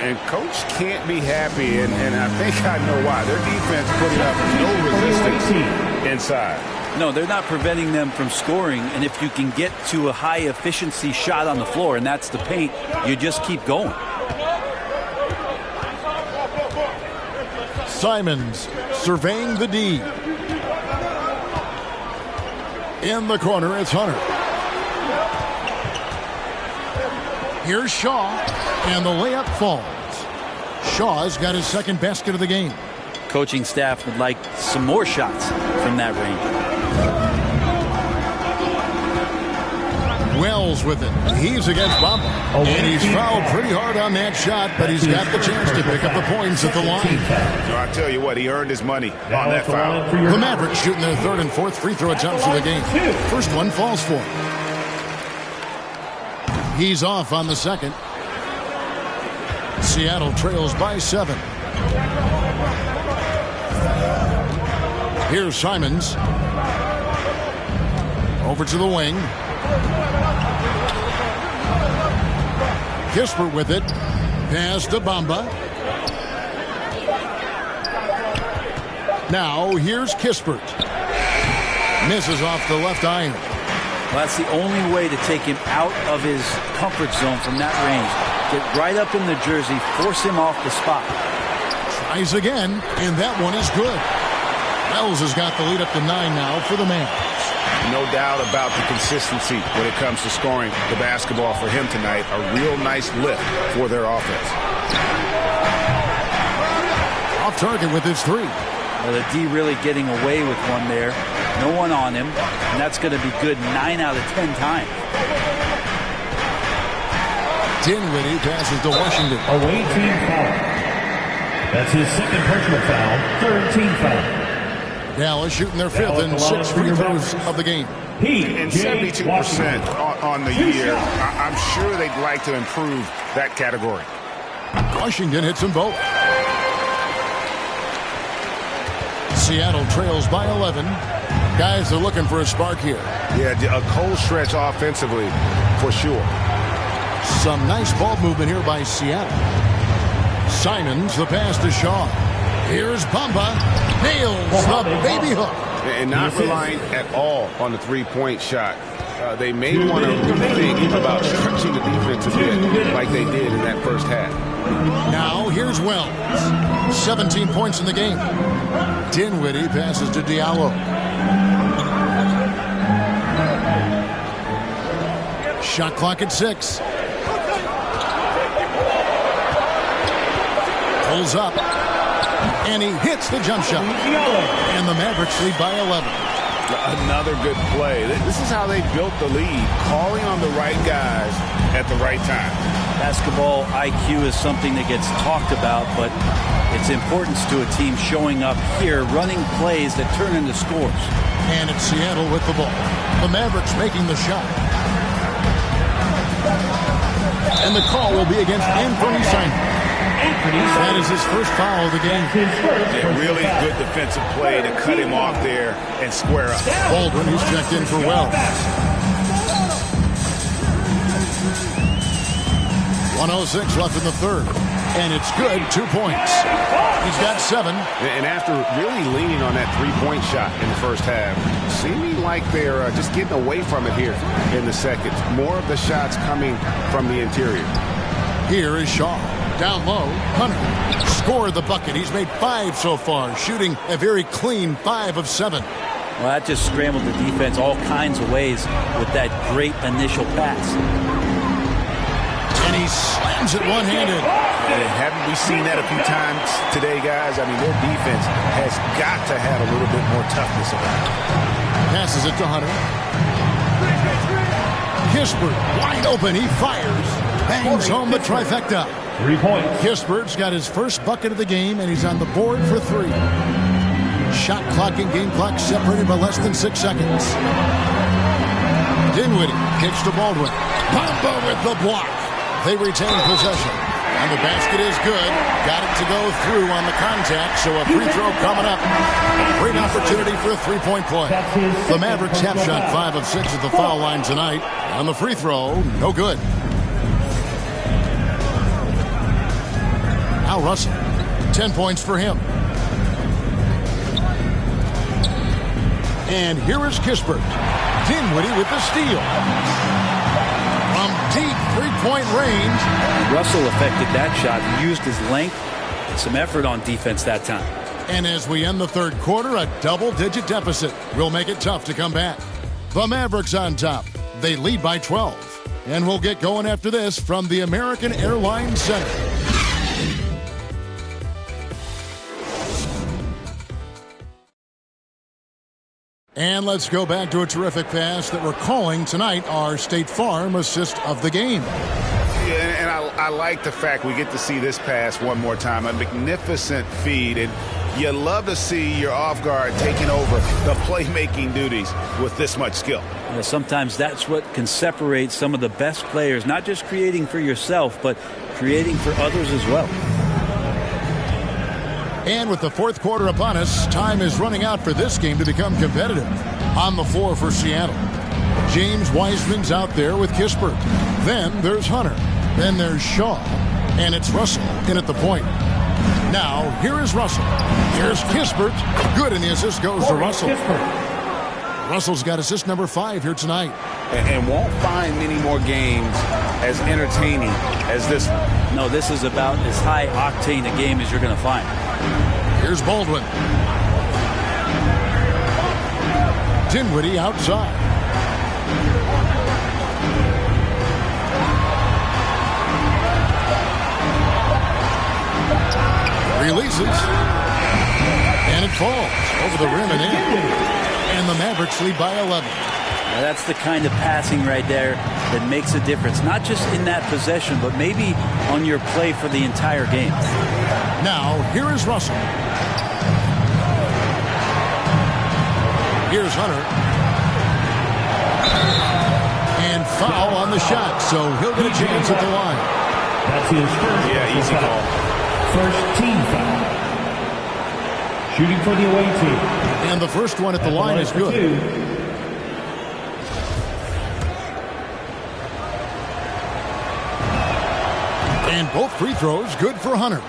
And Coach can't be happy, and I think I know why. Their defense putting up no resistance inside. No, they're not preventing them from scoring, and if you can get to a high-efficiency shot on the floor, and that's the paint, you just keep going. Simons surveying the D. In the corner, it's Hunter. Here's Shaw, and the layup falls. Shaw's got his second basket of the game. Coaching staff would like some more shots from that range. Wells with it. He's against Bamba. And he's fouled pretty hard on that shot, but he's got the chance to pick up the points at the line. So I tell you what, he earned his money on that foul. The Mavericks shooting their 3rd and 4th free throw attempts of the game. First one falls for him. He's off on the second. Seattle trails by 7. Here's Simons. Over to the wing. Kispert with it. Pass to Bamba. Now here's Kispert. Misses off the left iron. Well, that's the only way to take him out of his comfort zone from that range. Get right up in the jersey, force him off the spot. Tries again, and that one is good. Wells has got the lead up to 9 now for the Mavericks. No doubt about the consistency when it comes to scoring the basketball for him tonight. A real nice lift for their offense. Off target with his 3. Well, the D really getting away with one there. No one on him, and that's going to be good 9 out of 10 times. Dinwiddie passes to Washington. Away team foul. That's his second personal foul, third team foul. Dallas shooting their fifth and 6 free throws of the game. And 72% on the year. I'm sure they'd like to improve that category. Washington hits them both. Seattle trails by 11. Guys are looking for a spark here. Yeah, a cold stretch offensively for sure. Some nice ball movement here by Seattle. Simons, the pass to Shaw. Here's Bamba. Nails the baby hook. And not relying at all on the three-point shot. They may want to rethink about stretching the defense a bit like they did in that first half. Now here's Wells. 17 points in the game. Dinwiddie passes to Diallo. Shot clock at 6. Pulls up. And he hits the jump shot. And the Mavericks lead by 11. Another good play. This is how they built the lead. Calling on the right guys at the right time. Basketball IQ is something that gets talked about, but its importance to a team showing up here, running plays that turn into scores. And it's Seattle with the ball. The Mavericks making the shot. And the call will be against Anthony Simons. That is his first foul of the game. Yeah, really good defensive play to cut him off there and square up. Baldwin, he's checked in for Wells. 1:06 left in the third. And it's good, 2 points. He's got 7. And after really leaning on that three-point shot in the first half, seeming like they're just getting away from it here in the second. More of the shots coming from the interior. Here is Shaw. Down low, Hunter scored the bucket. He's made 5 so far, shooting a very clean 5 of 7. Well, that just scrambled the defense all kinds of ways with that great initial pass. And he slams it one-handed. Haven't we seen that a few times today, guys? I mean, their defense has got to have a little bit more toughness about it. Passes it to Hunter. Kispert, wide open. He fires. Bangs home the trifecta. 3 points. Kispert's got his first bucket of the game, and he's on the board for 3. Shot clock and game clock separated by less than 6 seconds. Dinwiddie kicks to Baldwin. Bamba with the block. They retain possession. And the basket is good. Got it to go through on the contact, so a free throw coming up. Great opportunity for a three-point play. The Mavericks have shot 5 of 6 at the foul line tonight. On the free throw, no good. Al Russell, 10 points for him. And here is Kispert. Dinwiddie with the steal. From deep three-point range. Russell affected that shot. He used his length and some effort on defense that time. And as we end the third quarter, a double-digit deficit will make it tough to come back. The Mavericks on top. They lead by 12. And we'll get going after this from the American Airlines Center. And let's go back to a terrific pass that we're calling tonight our State Farm assist of the game. Yeah, and I like the fact we get to see this pass one more time. A magnificent feed, and you love to see your off guard taking over the playmaking duties with this much skill. Yeah, sometimes that's what can separate some of the best players, not just creating for yourself, but creating for others as well. And with the fourth quarter upon us, time is running out for this game to become competitive. On the floor for Seattle, James Wiseman's out there with Kispert. Then there's Hunter. Then there's Shaw. And it's Russell in at the point. Now, here is Russell. Here's Kispert. Good, and the assist goes to Russell. Russell's got assist number 5 here tonight. And won't find many more games as entertaining as this one. No, this is about as high octane a game as you're going to find. Here's Baldwin. Dinwiddie outside. Releases. And it falls over the rim and in. And And the Mavericks lead by 11. Now that's the kind of passing right there that makes a difference. Not just in that possession, but maybe on your play for the entire game. Now, here is Russell. Here's Hunter. And foul on the shot, so he'll get a chance at the line. That's his first. Yeah, easy call. First team foul. Shooting for the away team. And the first one at the line is good. And both free throws good for Hunter.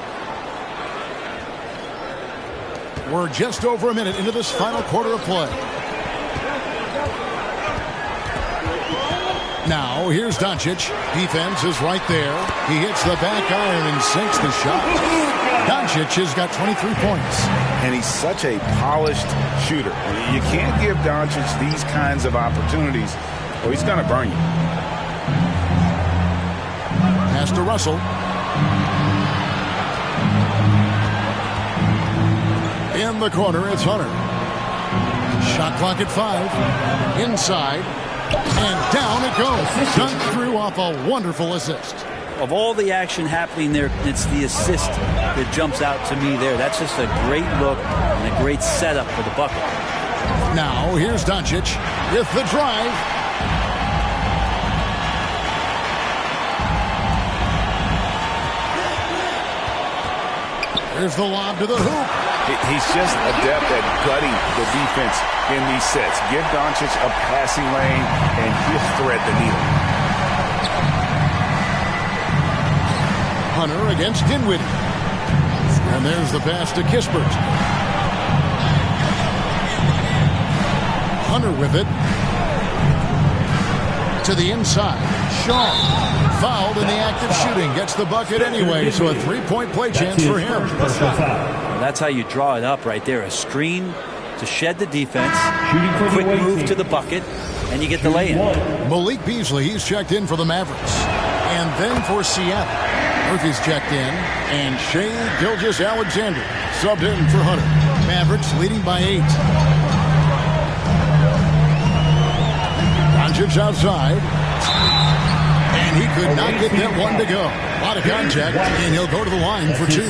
We're just over a minute into this final quarter of play. Now, here's Doncic. Defense is right there. He hits the back iron and sinks the shot. Doncic has got 23 points. And he's such a polished shooter. You can't give Doncic these kinds of opportunities, or he's going to burn you. Pass to Russell. In the corner, it's Hunter. Shot clock at 5. Inside. And down it goes. Dunked through off a wonderful assist. Of all the action happening there, it's the assist that jumps out to me there. That's just a great look and a great setup for the bucket. Now, here's Doncic with the drive. Here's the lob to the hoop. He's just adept at gutting the defense in these sets. Give Doncic a passing lane, and he'll thread the needle. Hunter against Dinwiddie. And there's the pass to Kispert. Hunter with it. To the inside. Shaw. Fouled in the act of shooting. Gets the bucket anyway, so a three-point play chance for him. Well, that's how you draw it up right there. A screen to shed the defense. Quick move to the bucket, and you get the lay-in. Malik Beasley, he's checked in for the Mavericks. And then for Seattle. Murphy's checked in, and Shea Gilgeous-Alexander subbed in for Hunter. Mavericks leading by 8. Doncic outside. And he could not get that one to go. A lot of contact, and he'll go to the line for 2.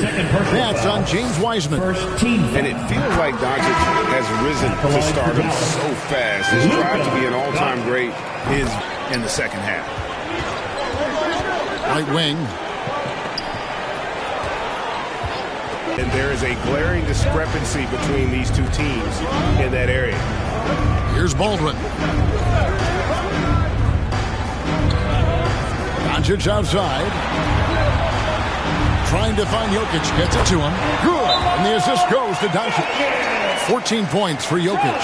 That's on James Wiseman. And it feels like Doncic has risen to stardom so fast. His drive to be an all-time great is in the second half. Right wing. And there is a glaring discrepancy between these two teams in that area. Here's Baldwin. Doncic outside. Trying to find Jokic. Gets it to him. Good. And the assist goes to Doncic. 14 points for Jokic.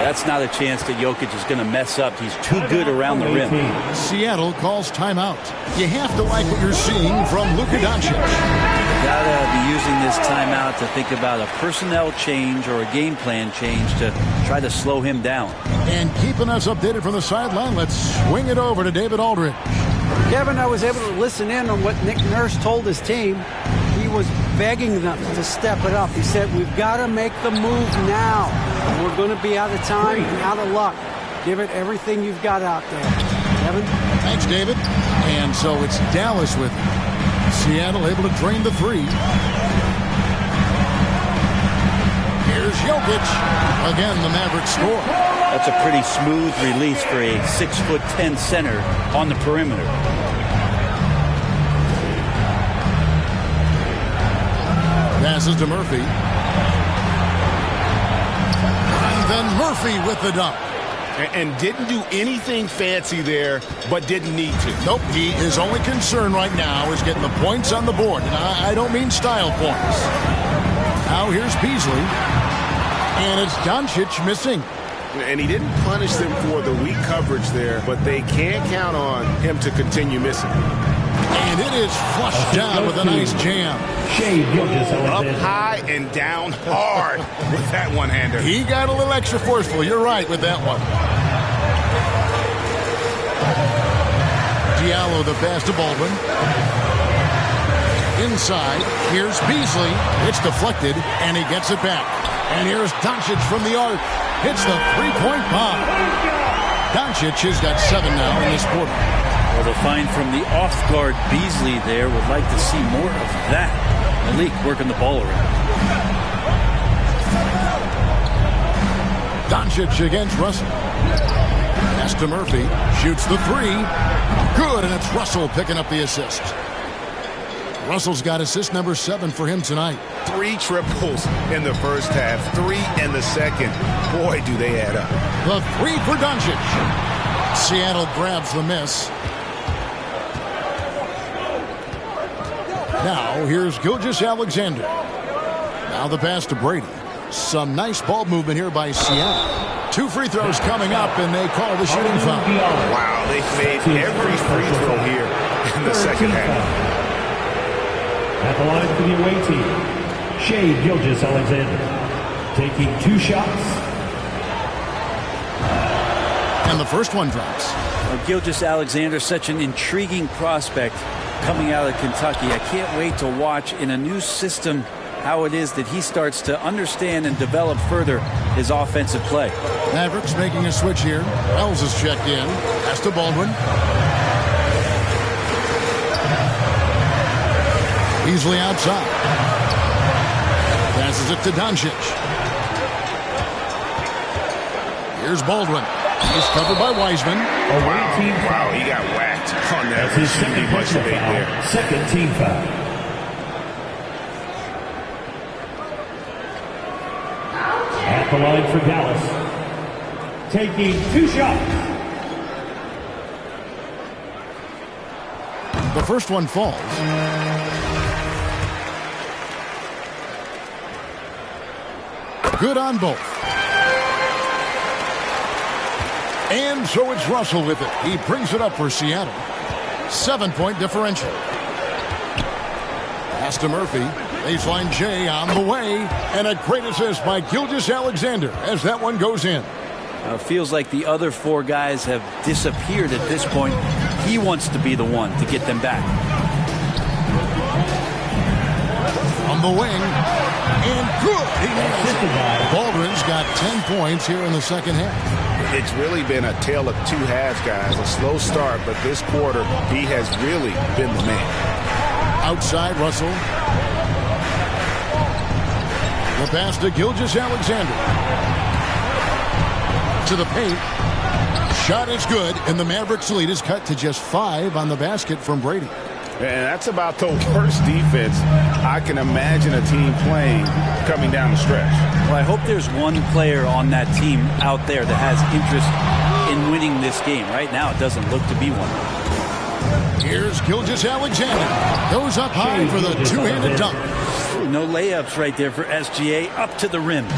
That's not a chance that Jokic is going to mess up. He's too good around the rim. Seattle calls timeout. You have to like what you're seeing from Luka Doncic. You gotta be using this timeout to think about a personnel change or a game plan change to try to slow him down. And keeping us updated from the sideline, let's swing it over to David Aldridge. Kevin, I was able to listen in on what Nick Nurse told his team. He was begging them to step it up. He said, we've got to make the move now. We're going to be out of time and out of luck. Give it everything you've got out there. Kevin? Thanks, David. And so it's Dallas with Seattle able to drain the 3. Here's Jokic. Again, the Mavericks score. That's a pretty smooth release for a 6'10" center on the perimeter. Passes to Murphy. And then Murphy with the dunk. And didn't do anything fancy there, but didn't need to. Nope, his only concern right now is getting the points on the board. And I don't mean style points. Now here's Beasley. And it's Doncic missing. And he didn't punish them for the weak coverage there, but they can't count on him to continue missing. And it is flushed down with a nice jam. Up high and down hard with that one-hander. He got a little extra forceful. You're right with that one. Diallo the pass to Baldwin. Inside. Here's Beasley. It's deflected, and he gets it back. And here's Doncic from the arc. hits the three-point bomb. Doncic has got 7 now in this quarter. Well, the find from the off-guard Beasley there. Would like to see more of that. Malik working the ball around. Doncic against Russell. Pass to Murphy. Shoots the three. Good, and it's Russell picking up the assist. Russell's got assist number 7 for him tonight. 3 triples in the first half, 3 in the second. Boy, do they add up. The 3 for Doncic. Seattle grabs the miss. Now, here's Gilgeous-Alexander. Now the pass to Brady. Some nice ball movement here by Seattle. 2 free throws coming up, and they call the shooting foul. Wow, they've made every free throw here in the second half. At the line for the away team, Shai Gilgeous-Alexander taking 2 shots. And the first one drops. Well, Gilgeous-Alexander, such an intriguing prospect coming out of Kentucky. I can't wait to watch in a new system how it is that he starts to understand and develop further his offensive play. Mavericks making a switch here. Wells is checked in. Pass to Baldwin. Beasley outside. Passes it to Doncic. Here's Baldwin. He's covered by Wiseman. Wow, he got whacked on that. That's his second personal foul. There. Second team foul. At the line for Dallas, taking 2 shots. The first one falls. Good on both. And so it's Russell with it. He brings it up for Seattle. 7-point differential. Pass to Murphy. Baseline J on the way. And a great assist by Gilgeous-Alexander as that one goes in. It feels like the other 4 guys have disappeared at this point. He wants to be the one to get them back. On the wing. And good. He nails it. Baldwin's got 10 points here in the second half. It's really been a tale of 2 halves, guys. A slow start, but this quarter, he has really been the man. Outside, Russell. The pass to Gilgeous-Alexander. To the paint. Shot is good, and the Mavericks lead is cut to just 5 on the basket from Brady. And that's about the worst defense I can imagine a team playing coming down the stretch. Well, I hope there's one player on that team out there that has interest in winning this game. Right now, it doesn't look to be one. Here's Gilgeous-Alexander. Goes up high for the 2-handed dunk. No layups right there for SGA. Up to the rim.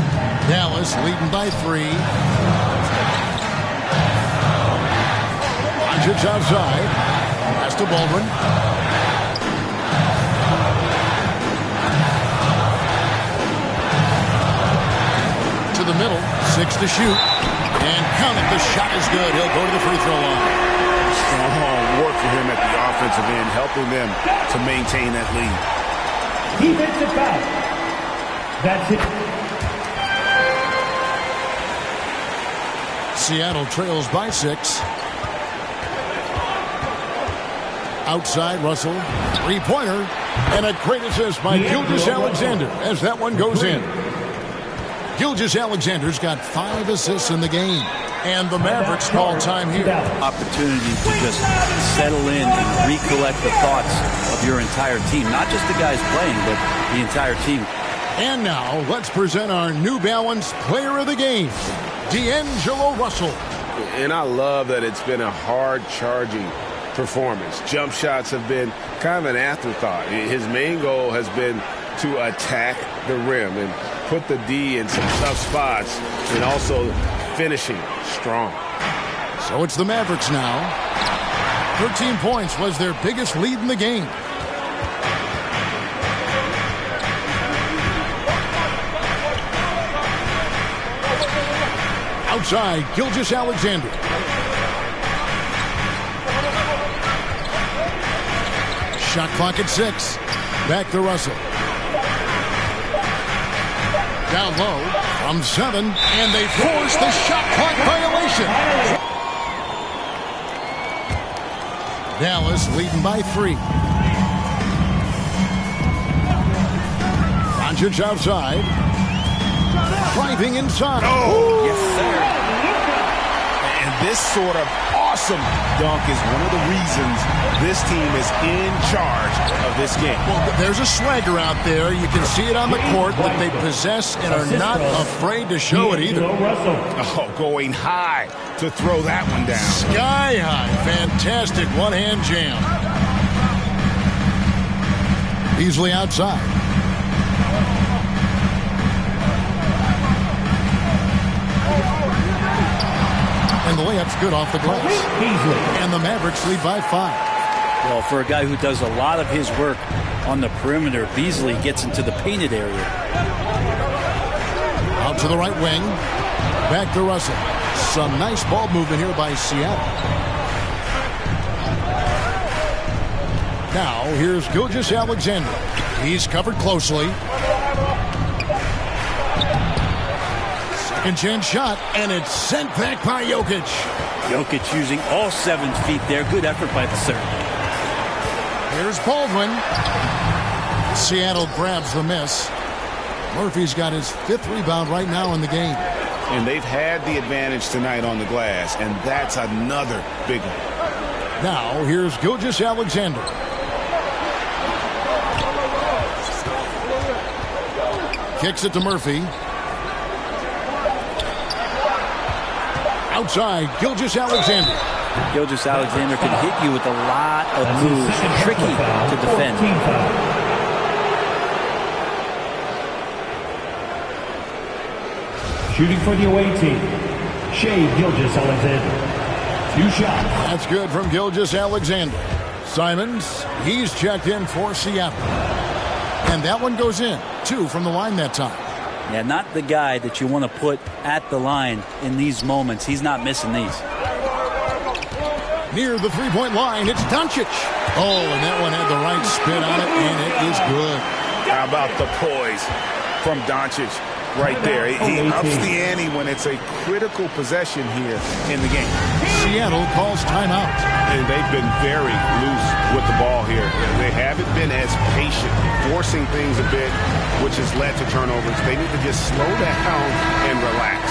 Dallas leading by 3. Doncic outside. Pass to Baldwin. To the middle. 6 to shoot. And count it. The shot is good. He'll go to the free throw line. Strong work for him at the offensive end, helping them to maintain that lead. Defensive foul. That's it. Seattle trails by 6. Outside, Russell. 3-pointer. And a great assist by Gilgeous-Alexander as that one goes in. Gilgeous-Alexander's got 5 assists in the game. And the Mavericks call time here. Opportunity to just settle in and recollect the thoughts of your entire team. Not just the guys playing, but the entire team. And now, let's present our New Balance Player of the Game, D'Angelo Russell. And I love that it's been a hard-charging performance. Jump shots have been kind of an afterthought. His main goal has been to attack the rim and put the D in some tough spots and also finishing strong. So it's the Mavericks now. 13 points was their biggest lead in the game. Outside, Gilgeous-Alexander. Shot clock at 6. Back to Russell. Down low. From 7, and they force the shot clock violation. Dallas leading by 3. Doncic outside. Driving inside. Oh, yes, sir. And this sort of awesome dunk is one of the reasons this team is in charge of this game. Well, there's a swagger out there. You can see it on the court that they possess and are not afraid to show it either. Oh, going high to throw that one down. Sky high. Fantastic one-hand jam. Beasley outside. And the layup's good off the glass. And the Mavericks lead by 5. Well, for a guy who does a lot of his work on the perimeter, Beasley gets into the painted area. Out to the right wing. Back to Russell. Some nice ball movement here by Seattle. Now, here's Gilgeous-Alexander. He's covered closely. Second chance shot, and it's sent back by Jokic. Jokic using all 7 feet there. Good effort by the serve. Here's Baldwin. Seattle grabs the miss. Murphy's got his 5th rebound right now in the game. And they've had the advantage tonight on the glass, and that's another big one. Now, here's Gilgeous-Alexander. Kicks it to Murphy. Outside, Gilgeous-Alexander. Gilgeous-Alexander can hit you with a lot of moves. Tricky to defend. Shooting for the away team, Shea Gilgeous-Alexander. 2 shots. That's good from Gilgeous-Alexander. Simons, he's checked in for Seattle. And that one goes in. 2 from the line that time. Yeah, not the guy that you want to put at the line in these moments. He's not missing these. Near the 3-point line, it's Doncic. Oh, and that one had the right spin on it, and it is good. How about the poise from Doncic right there? He ups the ante when it's a critical possession here in the game. Seattle calls timeout. And they've been very loose with the ball here. They haven't been as patient, forcing things a bit, which has led to turnovers. They need to just slow down and relax.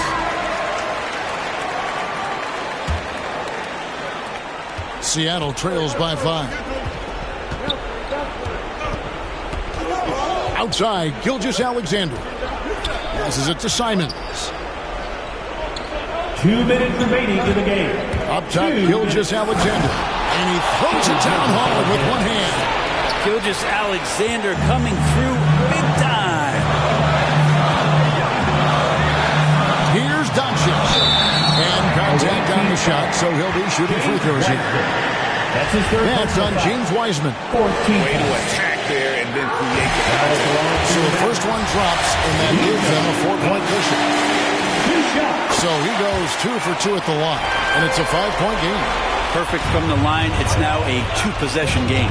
Seattle trails by 5. Outside, Gilgeous-Alexander. Passes it to Simons. 2 minutes remaining in the game. Up top, Gilgeous-Alexander. And he throws it down hard with one hand. Gilgeous-Alexander coming through big time. Here's Doncic. And contact on the shot, so he'll be shooting free throws here. That's his third. That's on James Wiseman. 14. Way to attack there and then create the foul. So the first one drops, and that gives them a 4-point cushion. 2 shots. So he goes 2 for 2 at the line, and it's a 5-point game. Perfect from the line. It's now a 2-possession game.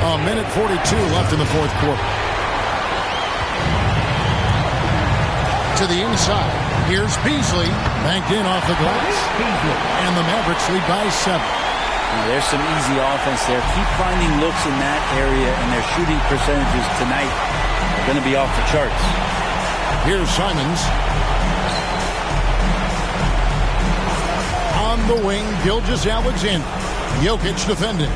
A minute 42 left in the 4th quarter. To the inside. Here's Beasley. Banked in off the glass. And the Mavericks lead by 7. There's some easy offense there. Keep finding looks in that area, and their shooting percentages tonight are going to be off the charts. Here's Simons. On the wing, Gilgeous-Alexander. Jokic defending.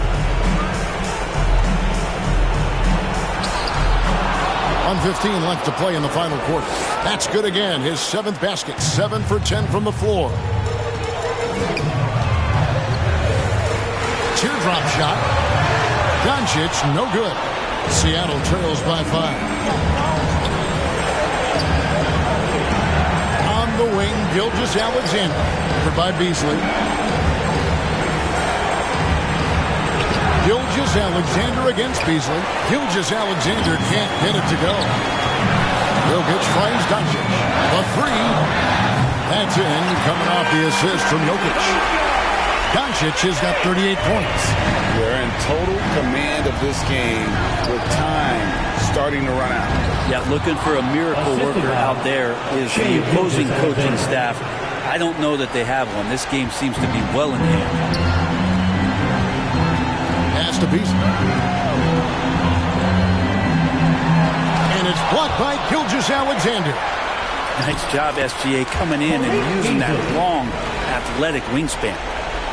1:15 left to play in the final quarter. That's good again. His 7th basket. 7 for 10 from the floor. Teardrop shot. Doncic, no good. Seattle trails by 5. On the wing, Gilgeous-Alexander. Covered by Beasley. Gilgeous-Alexander against Beasley. Gilgeous-Alexander can't get it to go. Jokic finds Doncic. The 3. That's in, coming off the assist from Jokic. Doncic has got 38 points. They're in total command of this game with time starting to run out. Yeah, looking for a miracle worker out there is the opposing coaching staff. I don't know that they have one. This game seems to be well in hand. Pass to Beasley. And it's blocked by Gilgeous-Alexander. Nice job, SGA, coming in and using that long, athletic wingspan.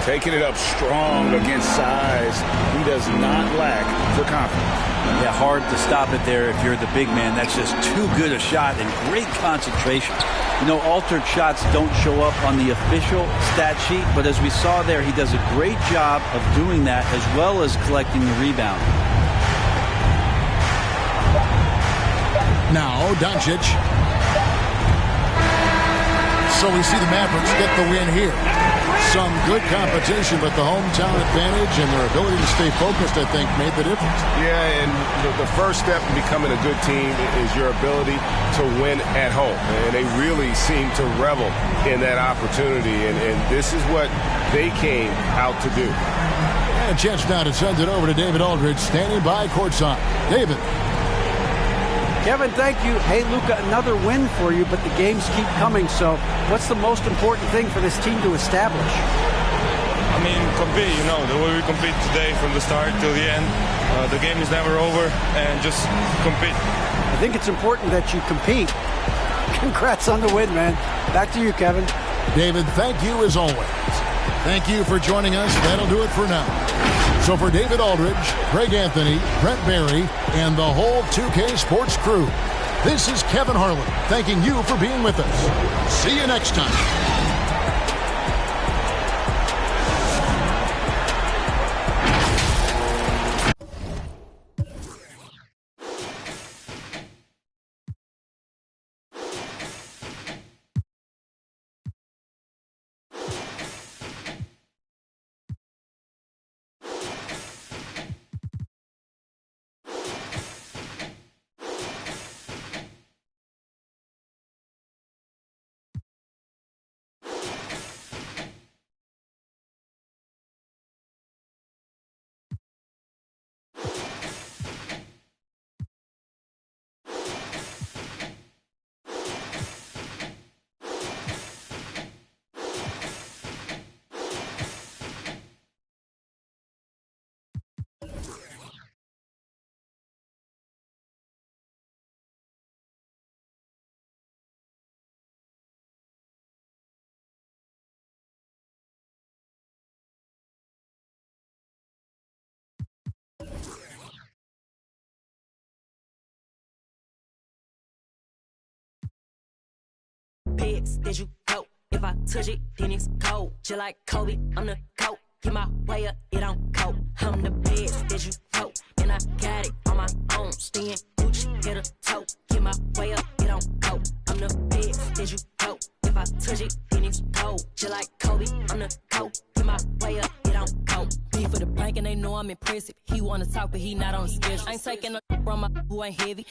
Taking it up strong against size. He does not lack for confidence. Yeah, hard to stop it there if you're the big man. That's just too good a shot and great concentration. You know, altered shots don't show up on the official stat sheet, but as we saw there, he does a great job of doing that as well as collecting the rebound. Now, Doncic. So we see the Mavericks get the win here. Some good competition, but the hometown advantage and their ability to stay focused, I think, made the difference. Yeah, and the first step in becoming a good team is your ability to win at home. And they really seem to revel in that opportunity, and this is what they came out to do. And a chance now to send it over to David Aldridge, standing by courtside. David. Kevin, thank you. Hey, Luka, another win for you, but the games keep coming. So what's the most important thing for this team to establish? I mean, compete, you know, the way we compete today from the start till the end. The game is never over, and just compete. I think it's important that you compete. Congrats on the win, man. Back to you, Kevin. David, thank you as always. Thank you for joining us. That'll do it for now. So for David Aldridge, Greg Anthony, Brent Barry, and the whole 2K Sports crew, this is Kevin Harlan thanking you for being with us. See you next time. Pigs, did you go? If I touch it, then it's cold. Just like Kobe, I'm the coat. Get my way up, it don't coat. I'm the pigs, did you go? And I got it on my own. Staying Gucci, hit a toe. Get my way up, it don't coat. I'm the pigs, did you go? If I touch it, then it's cold. Just like Kobe, I'm the coat. Get my way up, it don't coat. Beef for the bank and they know I'm impressive. He wanna talk, but he not on the schedule. I ain't taking no from my who ain't heavy.